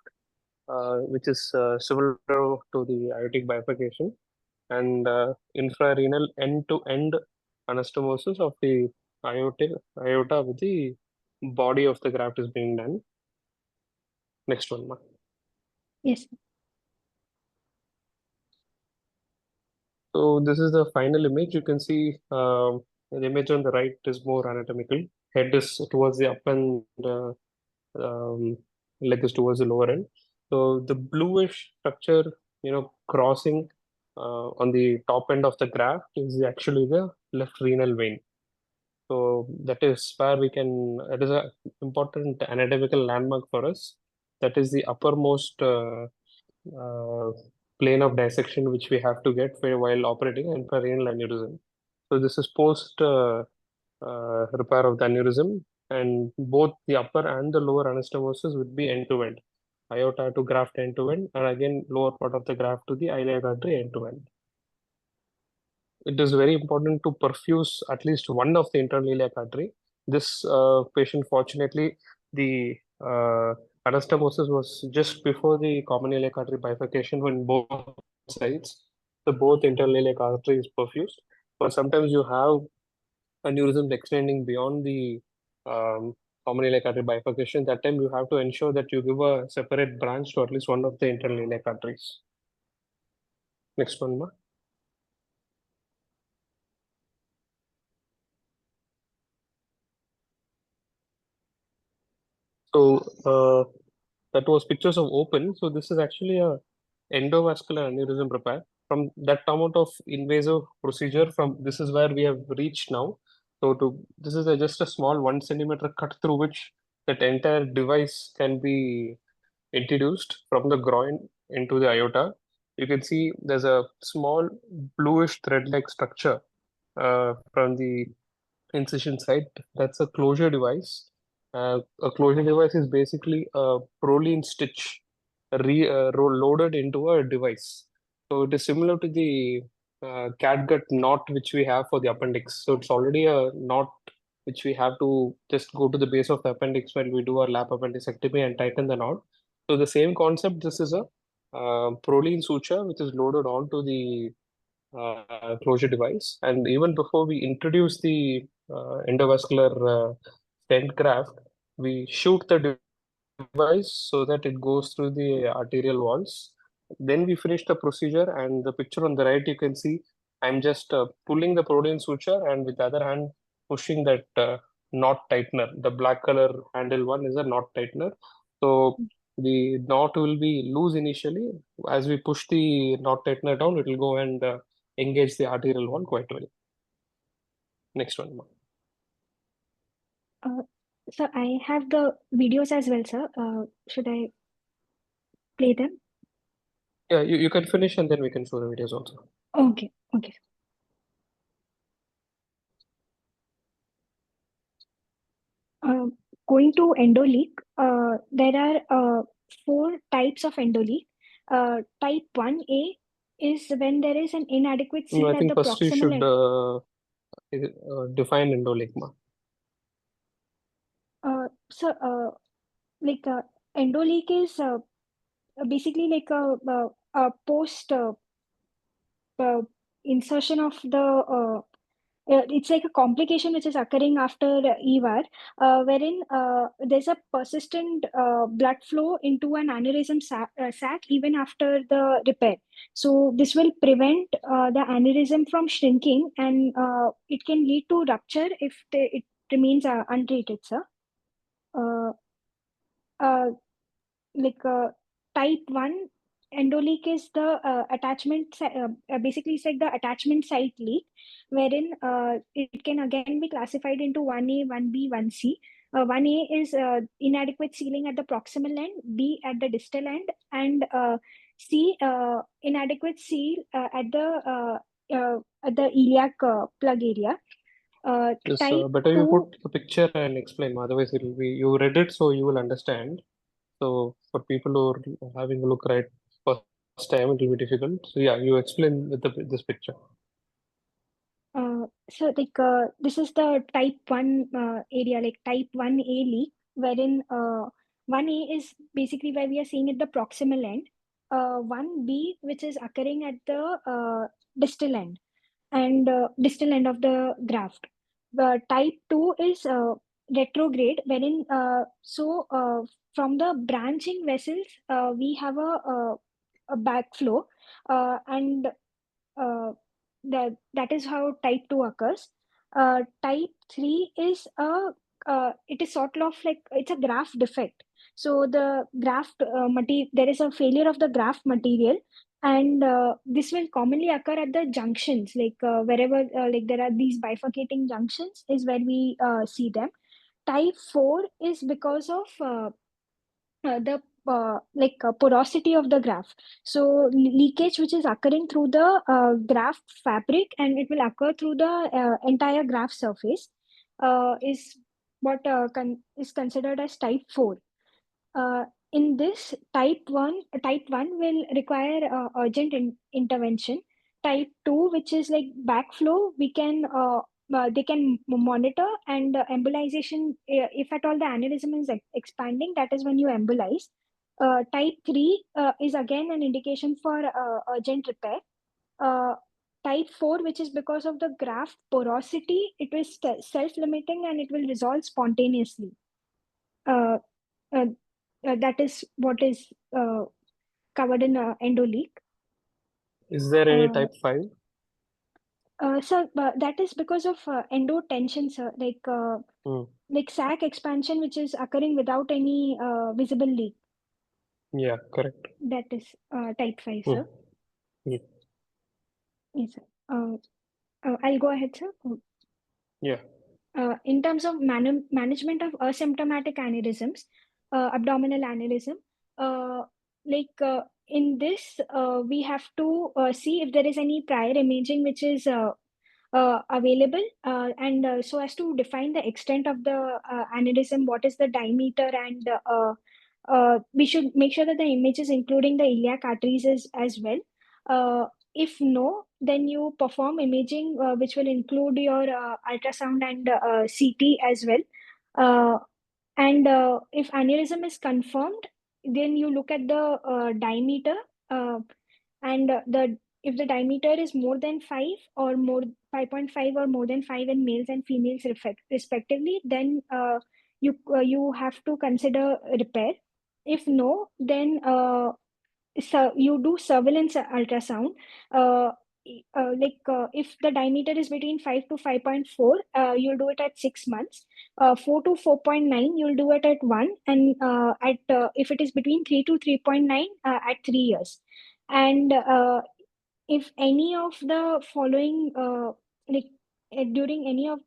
which is similar to the aortic bifurcation, and infrarenal end-to-end anastomosis of the aorta with the body of the graft is being done. Next one, ma. Yes. So this is the final image. You can see the image on the right is more anatomical. Head is towards the up and leg is towards the lower end. So the bluish structure, crossing on the top end of the graft is actually the left renal vein. So that is where it is an important anatomical landmark for us. That is the uppermost uh, plane of dissection which we have to get while operating infrarenal aneurysm. So this is post repair of the aneurysm, and both the upper and the lower anastomosis would be end to end. Aorta to graft end to end, and again lower part of the graft to the iliac artery end to end. It is very important to perfuse at least one of the internal iliac artery. This patient, fortunately, the anastomosis was just before the common iliac artery bifurcation when both sides, the both internal iliac artery is perfused. But sometimes you have aneurysms extending beyond the common iliac artery bifurcation. That time you have to ensure that you give a separate branch to at least one of the internal iliac arteries. Next one, ma. So that was pictures of open. So this is actually a endovascular aneurysm repair. From that amount of invasive procedure, from this is where we have reached now. So this is just a small 1 centimeter cut through which that entire device can be introduced from the groin into the aorta. You can see there's a small bluish thread-like structure from the incision site. That's a closure device. A closure device is basically a Prolene stitch loaded into a device. So it is similar to the catgut knot which we have for the appendix. So it's already a knot which we have to just go to the base of the appendix when we do our lap appendicectomy and tighten the knot. So the same concept, this is a Prolene suture which is loaded onto the closure device. And even before we introduce the endovascular stent graft, we shoot the device so that it goes through the arterial walls. Then we finish the procedure, and the picture on the right, you can see I'm just pulling the Prolene suture, and with the other hand, pushing that knot tightener. The black color handle one is a knot tightener. So the knot will be loose initially. As we push the knot tightener down, it will go and engage the arterial wall quite well. Next one, Ma. So I have the videos as well, sir. Should I play them? Yeah, you can finish and then we can show the videos also. Okay, okay. Going to endoleak, there are 4 types of endoleak. Type 1A is when there is an inadequate No, seal I at think the first you proximal should end. define endoligma. So, like endoleak is basically like a post uh, insertion of the it's like a complication which is occurring after EVAR, wherein there's a persistent blood flow into an aneurysm sac even after the repair. So this will prevent the aneurysm from shrinking, and it can lead to rupture if it remains untreated, sir. Uh, uh, like type 1 endoleak is the basically it's like the attachment site leak, wherein it can again be classified into 1A, 1B, 1C. 1A is inadequate sealing at the proximal end, B at the distal end, and C inadequate seal at the iliac plug area. Yes, Type better you 2 put the picture and explain. Otherwise, it will be you read it, so you will understand. So for people who are having a look right first time, it will be difficult. So yeah, you explain with this picture. So this is the type 1 area, like type 1A leak, wherein 1A is basically where we are seeing at the proximal end, 1B, which is occurring at the distal end and distal end of the graft. The type 2 is retrograde, wherein from the branching vessels, we have a backflow, and that is how type 2 occurs. Type 3 is it is sort of like it's a graft defect. So the graft material, there is a failure of the graft material, and this will commonly occur at the junctions, like wherever like there are these bifurcating junctions is where we see them. Type 4 is because of the porosity of the graft. So leakage which is occurring through the graft fabric, and it will occur through the entire graft surface, is what is considered as type 4. In this, type 1 will require urgent intervention. Type 2, which is like backflow, they can monitor, and embolization, if at all the aneurysm is expanding, that is when you embolize. Type 3 is again an indication for urgent repair. Uh, Type 4, which is because of the graft porosity, it is self-limiting and it will resolve spontaneously. Uh, uh, that is what is covered in endoleak. Is there any Uh, type 5? so that is because of endotension, sir, Hmm. like sac expansion, which is occurring without any visible leak. Yeah, correct. That is type 5, Hmm. sir. Yeah. Yes, sir. I'll go ahead, sir. Yeah. In terms of management of asymptomatic aneurysms, abdominal aneurysm, uh, in this, we have to see if there is any prior imaging which is available, and so as to define the extent of the aneurysm, what is the diameter, and we should make sure that the image is including the iliac arteries as well. If no, then you perform imaging which will include your ultrasound and CT as well. And if aneurysm is confirmed, then you look at the diameter, uh, and the if the diameter is more than 5 or more 5.5 or more than 5 in males and females respectively, then you have to consider repair. If no, then so you do surveillance ultrasound. uh, if the diameter is between 5 to 5.4, you'll do it at 6 months. 4 to 4.9, you'll do it at 1, and at if it is between 3 to 3.9, at 3 years. And if any of the following like during any of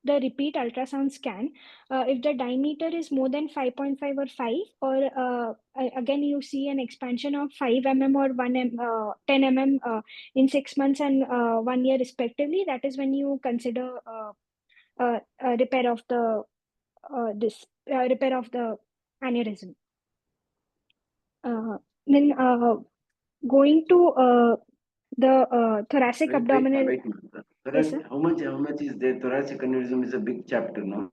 the repeat ultrasound scan, if the diameter is more than 5.5 or 5, or again you see an expansion of 5 mm or 10 mm in 6 months and 1 year respectively, that is when you consider repair of the this repair of the aneurysm. Then going to the thoracic Wait, abdominal. wait. Yes, sir. How much is there? Thoracic aneurysm is a big chapter, no?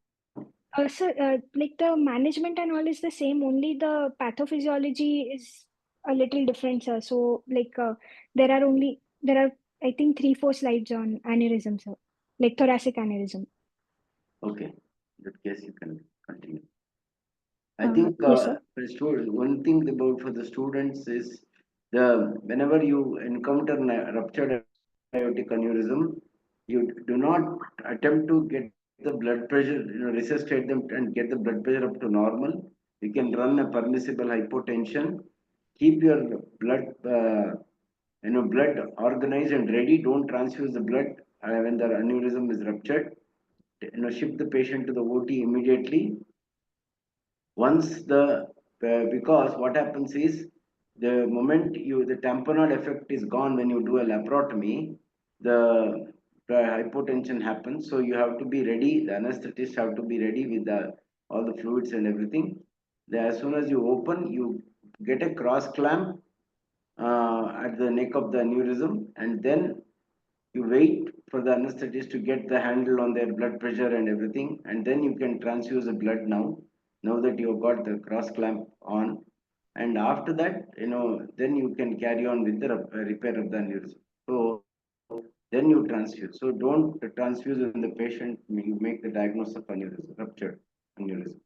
Sir, like the management and all is the same, only the pathophysiology is a little different, sir. So, there are, I think, 3, 4 slides on aneurysm, sir, like thoracic aneurysm. Okay, in that case you can continue. I think Yes, sir. one thing about for the students is the whenever you encounter ruptured aortic aneurysm, you do not attempt to get the blood pressure, resuscitate them and get the blood pressure up to normal. You can run a permissible hypotension. Keep your blood, blood organized and ready. Don't transfuse the blood when the aneurysm is ruptured. Ship the patient to the OT immediately once the because what happens is the moment the tamponade effect is gone when you do a laparotomy, the, the hypotension happens, so you have to be ready, the anesthetist have to be ready with all the fluids and everything. As soon as you open, you get a cross clamp at the neck of the aneurysm, and then you wait for the anesthetist to get the handle on their blood pressure and everything, and then you can transfuse the blood now that you've got the cross clamp on. And after that, then you can carry on with the repair of the aneurysm. So then you transfuse. So don't transfuse when the patient, you make the diagnosis of aneurysm, ruptured aneurysm.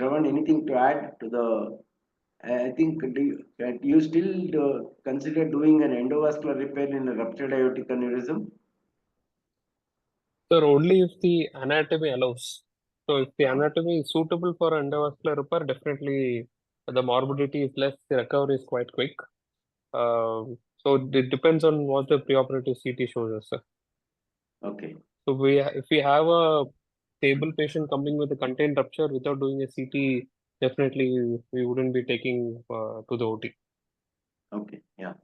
Shravan, anything to add to the? I think do you still consider doing an endovascular repair in a ruptured aortic aneurysm? Sir, only if the anatomy allows. So if the anatomy is suitable for endovascular repair, definitely the morbidity is less, the recovery is quite quick. So it depends on what the preoperative CT shows us, sir. Okay. So if we have a stable patient coming with a contained rupture without doing a CT, definitely we wouldn't be taking to the OT. Okay. Yeah.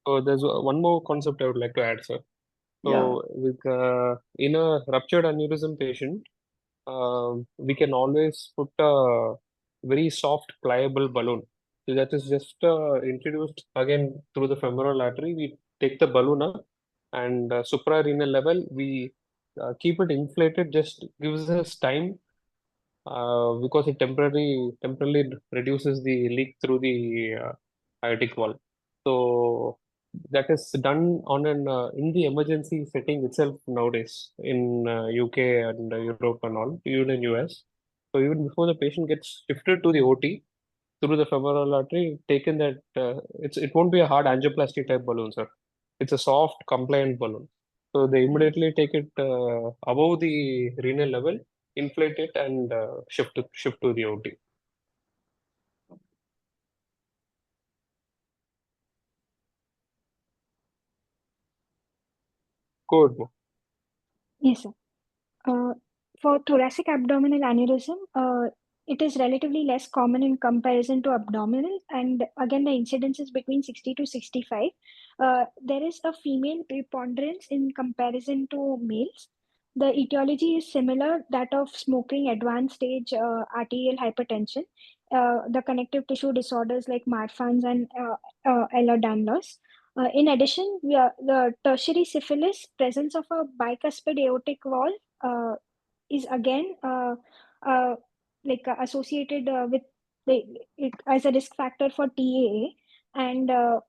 So there's one more concept I would like to add, sir. Yeah. So in a ruptured aneurysm patient, we can always put a very soft, pliable balloon. So that is just introduced again through the femoral artery. We take the balloon up, and suprarenal level, we keep it inflated, just gives us time because it temporarily reduces the leak through the aortic wall. So that is done on an in the emergency setting itself nowadays in UK and Europe and all, even in US. So even before the patient gets shifted to the OT through the femoral artery, taken that it won't be a hard angioplasty type balloon, sir. It's a soft compliant balloon. So they immediately take it above the renal level, inflate it, and shift to the OT. Good. Yes, sir. Uh, for thoracic abdominal aneurysm, it is relatively less common in comparison to abdominal, and again, the incidence is between 60 to 65. There is a female preponderance in comparison to males. The etiology is similar that of smoking, advanced stage arterial hypertension, the connective tissue disorders like Marfan's and Ehlers-Danlos. In addition, the tertiary syphilis, presence of a bicuspid aortic valve, uh, is again associated with it as a risk factor for TAA. And other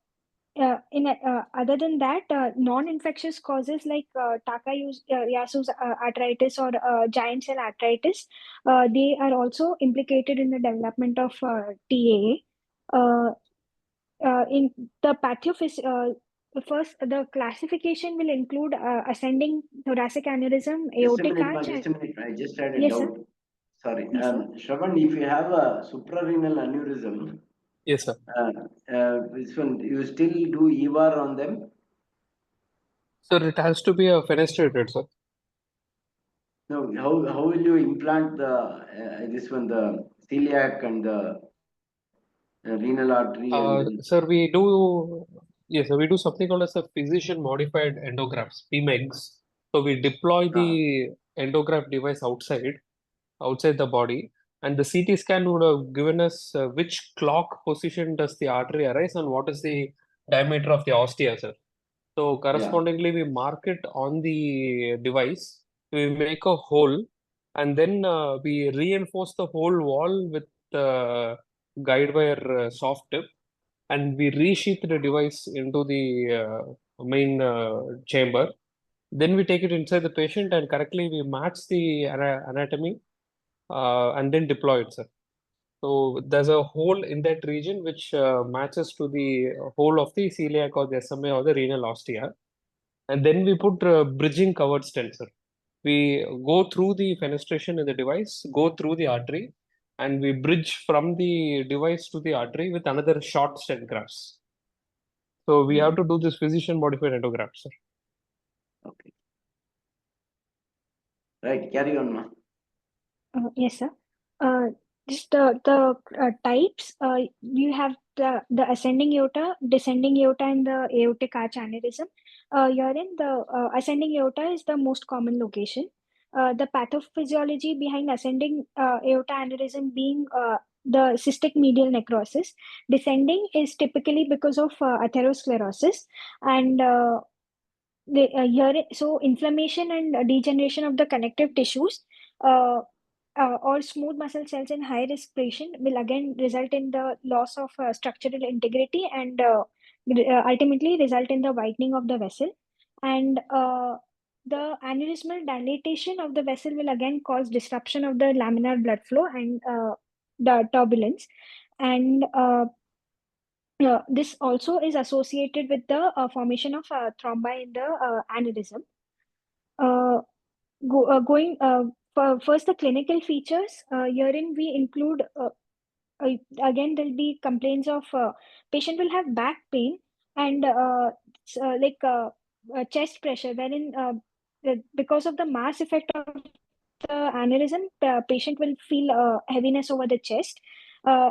than that, non-infectious causes like Takayasu arthritis or giant cell arthritis, they are also implicated in the development of TAA. In the first, the classification will include ascending thoracic aneurysm, Just a aortic minute, ma, arch, and just a minute. I just had a yes, sir. doubt. Sorry. Yes, sir. Shravan, if you have a suprarenal aneurysm, Yes, sir. this one, you still do EVAR on them? Sir, it has to be a fenestrated, sir. No, how will you implant the this one, the celiac and the renal artery and then Sir, we do, yes, sir, we do something called as a physician modified endographs, PMEGs. So we deploy uh, the endograph device outside the body, and the CT scan would have given us which clock position does the artery arise and what is the diameter of the ostia, sir. So yeah. correspondingly, we mark it on the device. We make a hole, and then we reinforce the whole wall with guide wire soft tip, and we resheath the device into the main chamber. Then we take it inside the patient and correctly we match the anatomy and then deploy it, sir. So there's a hole in that region which matches to the hole of the celiac or the SMA or the renal ostia. And then we put bridging covered stent, sir. We go through the fenestration in the device, go through the artery, and we bridge from the device to the artery with another short stent grafts. So we have Mhm. to do this physician modified endograft, sir. Okay. Right. Carry on, ma. Yes, sir. Uh, just the types. You have the ascending aorta, descending aorta, and the aortic arch aneurysm. Herein, the ascending aorta is the most common location. The pathophysiology behind ascending aorta aneurysm being the cystic medial necrosis. Descending is typically because of atherosclerosis, and so inflammation and degeneration of the connective tissues. Uh, or smooth muscle cells in high risk patient will again result in the loss of structural integrity and ultimately result in the widening of the vessel. And the aneurysmal dilatation of the vessel will again cause disruption of the laminar blood flow and the turbulence. And this also is associated with the formation of thrombi in the aneurysm. Uh, going first, the clinical features. Herein we include uh, again there'll be complaints of patient will have back pain and chest pressure, wherein because of the mass effect of the aneurysm, the patient will feel heaviness over the chest.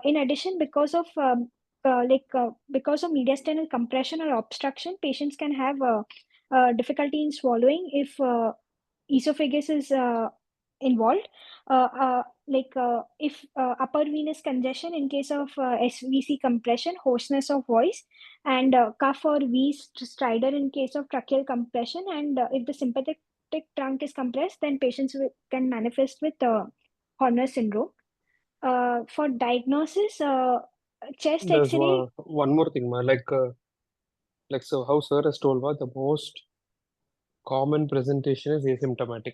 In addition, because of mediastinal compression or obstruction, patients can have difficulty in swallowing if esophagus is involved. If upper venous congestion in case of SVC compression, hoarseness of voice, and cough or wheeze stridor in case of tracheal compression, and if the sympathetic trunk is compressed, then patients can manifest with Horner syndrome. For diagnosis, chest There's X-ray. one more thing, ma. Like so how sir has told, the most common presentation is asymptomatic.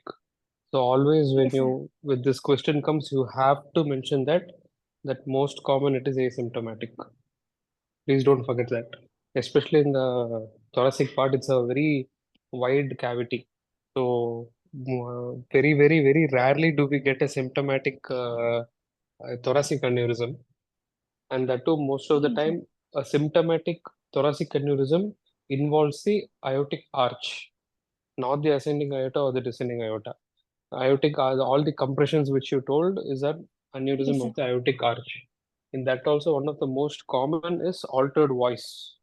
So always when Yes, sir. with this question comes, you have to mention that most common it is asymptomatic. Please don't forget that. Especially in the thoracic part, it's a very wide cavity. So very, very, very rarely do we get a symptomatic thoracic aneurysm. And that too, most of the Yes, sir. time, a symptomatic thoracic aneurysm involves the aortic arch. not the ascending aorta or the descending aorta. Aortic, all the compressions which you told is that Yes, aneurysm sir. of the aortic arch. In that also, one of the most common is altered voice.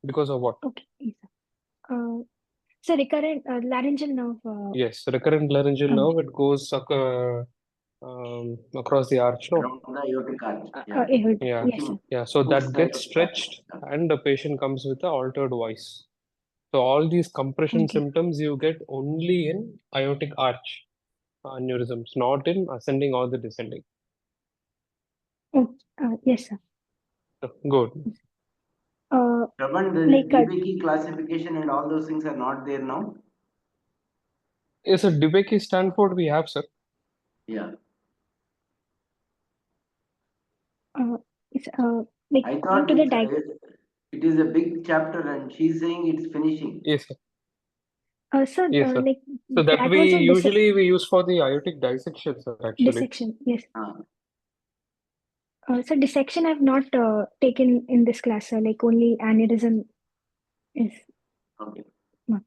Because of what? Okay. Yes, sir. So recurrent laryngeal nerve. Yes, recurrent laryngeal nerve, it goes across the arch, no? Around the aortic arch. Yeah, Yes, sir. yeah. So Both that sides gets of the arch. stretched, and the patient comes with the altered voice. So all these compression Okay. symptoms you get only in aortic arch aneurysms, not in ascending or the descending. Oh, yes, sir. Good. Sravan, the Like DBK classification and all those things are not there now. Yes, a Debicki Stanford we have, sir. Yeah. it's like I according thought to the it is a big chapter and she's saying it's finishing. Yes, sir. sir, Yes, sir. like So that that we was a usually we use for the aortic dissection, sir, actually. dissection. Yes. Ah, So dissection I've not taken in this class, sir. Like only aneurysm is okay. not.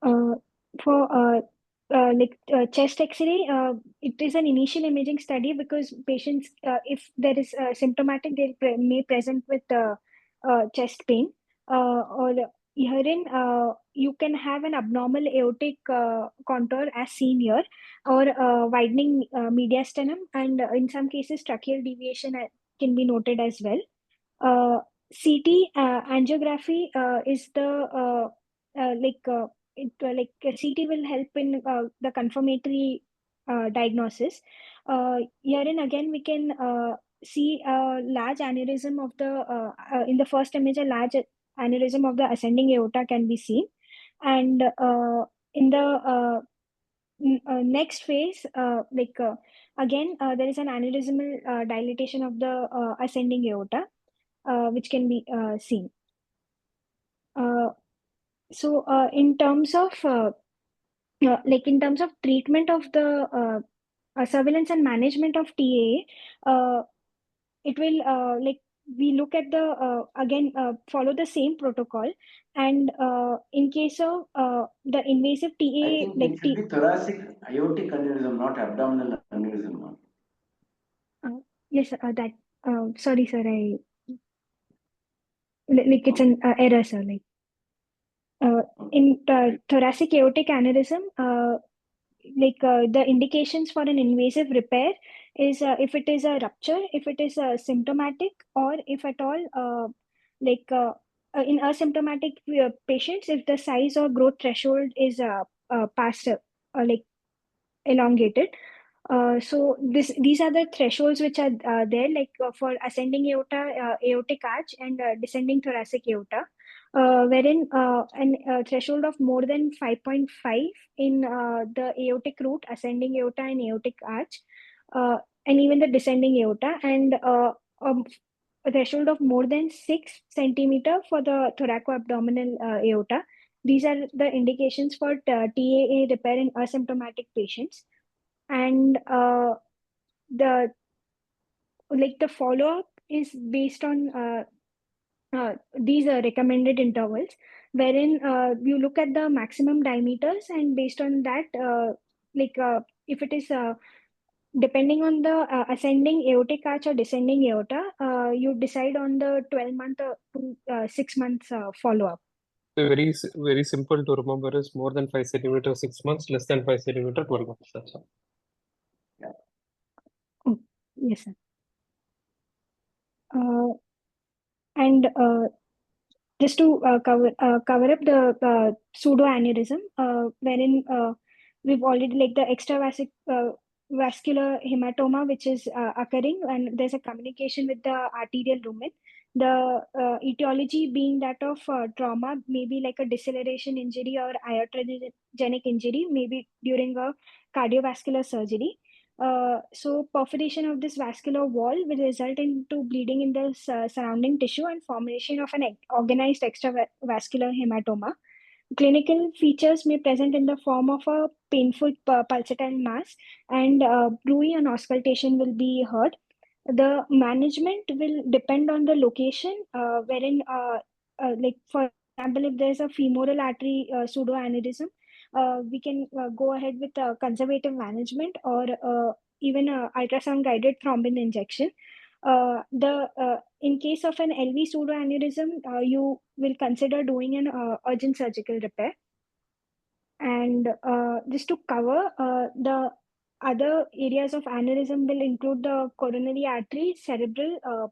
Uh, for chest X-ray, it is an initial imaging study because patients, if there is symptomatic, may present with chest pain, or herein you can have an abnormal aortic contour as seen here, or widening mediastinum, and in some cases tracheal deviation can be noted as well. CT angiography is the CT will help in the confirmatory diagnosis. Herein again we can see a large aneurysm of the in the first image, a large aneurysm of the ascending aorta can be seen, and in the next phase, again there is an aneurysmal dilatation of the ascending aorta, which can be seen. So, in terms of in terms of treatment of the surveillance and management of TAA, it will we look at the again follow the same protocol, and in case of the invasive I TAA, think it should be thoracic aortic aneurysm, not abdominal aneurysm. yes, that sorry, sir, I like it's an error, sir. Like in thoracic aortic aneurysm, the indications for an invasive repair is if it is a rupture, if it is symptomatic, or if at all in asymptomatic patients, if the size or growth threshold is past like elongated. So these are the thresholds which are there, like for ascending aorta, aortic arch, and descending thoracic aorta, wherein an threshold of more than 5.5 in the aortic root, ascending aorta, and aortic arch, and even the descending aorta, and a threshold of more than 6 centimeter for the thoracoabdominal aorta. These are the indications for TAA repair in asymptomatic patients, and the the follow up is based on these recommended intervals, wherein you look at the maximum diameters, and based on that, if it is depending on the ascending aortic arch or descending aorta, you decide on the 12-month to 6 months follow up. Very simple to remember is more than 5 centimeters 6 months, less than 5 centimeter 12 months. That's all. Yeah. Oh, yes, sir. And just to cover up the pseudo aneurysm, wherein we've already like the vascular hematoma which is occurring, and there's a communication with the arterial lumen. The etiology being that of trauma, maybe like a deceleration injury or iatrogenic injury, maybe during a cardiovascular surgery. So perforation of this vascular wall will result into bleeding in the surrounding tissue and formation of an organized extravascular hematoma. Clinical features may present in the form of a painful pulsatile mass, and bruit and auscultation will be heard. The management will depend on the location, wherein for example, if there's a femoral artery pseudoaneurysm, we can go ahead with conservative management or even ultrasound guided thrombin injection. In case of an LV pseudoaneurysm, you will consider doing an urgent surgical repair. And just to cover the other areas of aneurysm will include the coronary artery, cerebral,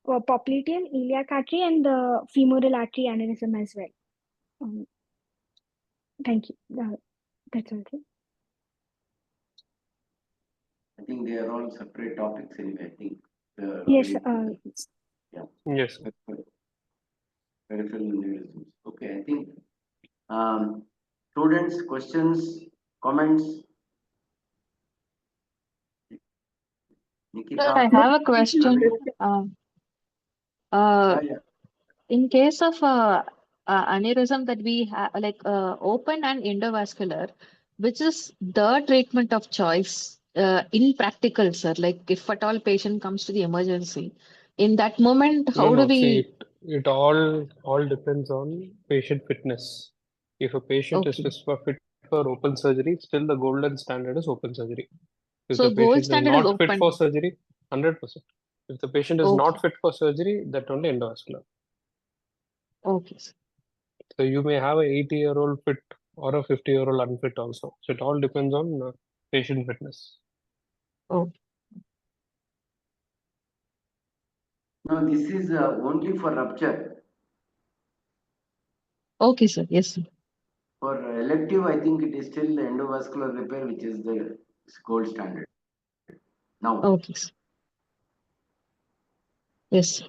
popliteal, iliac artery, and the femoral artery aneurysm as well. Thank you. That's all. I think they are all separate topics anyway. I think Yes. yeah. Yes. Peripheral aneurysms. Okay, I think students, questions, comments. Sir, Nikita. I have a question. Yeah, yeah. In case of aneurysm that we have, like open and endovascular, which is the treatment of choice in practical, sir? Like if at all patient comes to the emergency, in that moment, No, how do no. See, we? it all depends on patient fitness. If a patient is Okay. fit for open surgery, still the golden standard is open surgery. If So the gold patient is standard is not fit for open. surgery, 100%. If the patient is Okay. not fit for surgery, that only endovascular. Okay, sir. So you may have a 80-year-old fit or a 50-year-old unfit also. So it all depends on patient fitness. Okay. No, this is only for rupture. Okay, sir. Yes, sir. For elective, I think it is still the endovascular repair, which is the gold standard. Now, Okay, sir. Yes, sir.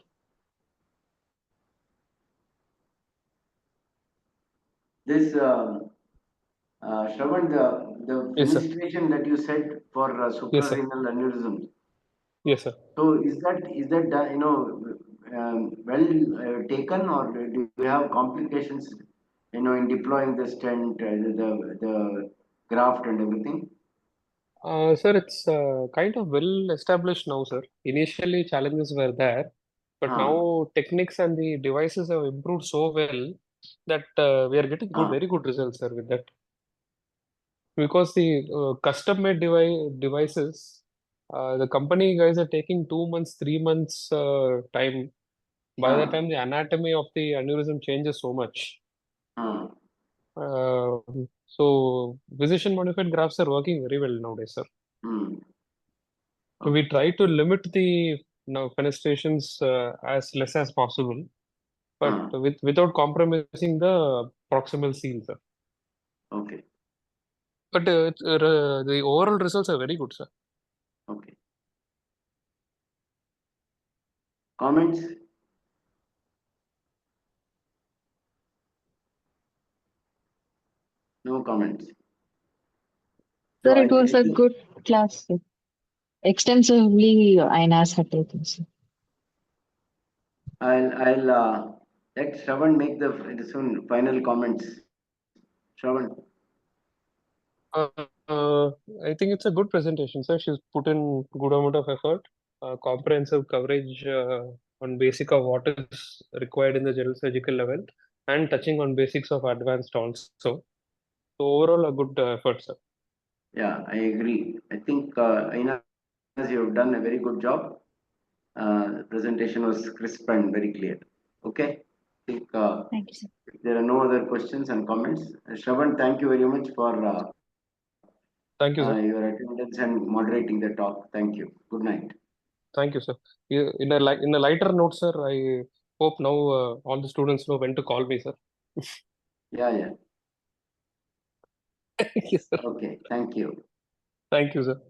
this Shravan, the Yes, sir. fenestration that you said for Yes, sir. suprarenal aneurysm. Yes, sir. So is that well taken, or do you have complications in deploying the stent, the graft and everything? Sir, it's kind of well established now, sir. Initially, challenges were there, but Ah, now techniques and the devices have improved so well that we are getting ah, very good results, sir, with that. Because the custom-made devices, the company guys are taking 2 months, 3 months time. By the ah, time the anatomy of the aneurysm changes so much. ah, Uh, so physician-modified grafts are working very well nowadays, sir. hmm, So we okay, try to limit the fenestrations as less as possible, but ah, without compromising the proximal seal, sir. okay, But the overall results are very good, sir. okay. Comments? No comments. So Sir, it was I a think good class, sir. Extensively, Einass had taken, sir. I'll let Shravan make the soon final comments. Shravan. Uh, uh, I think it's a good presentation, sir. She's put in good amount of effort, comprehensive coverage on basic of what is required in the general surgical level, and touching on basics of advanced also. So overall, a good effort, sir. Yeah, I agree. I think Einass, you have done a very good job. The presentation was crisp and very clear. Okay. I think Thank you, sir. if there are no other questions and comments. Shravan, thank you very much for Thank you, sir. your attendance and moderating the talk. Thank you. Good night. Thank you, sir. In a lighter note, sir, I hope now all the students know when to call me, sir. Yeah, yeah. Thank you, sir. Okay. Thank you. Thank you, sir.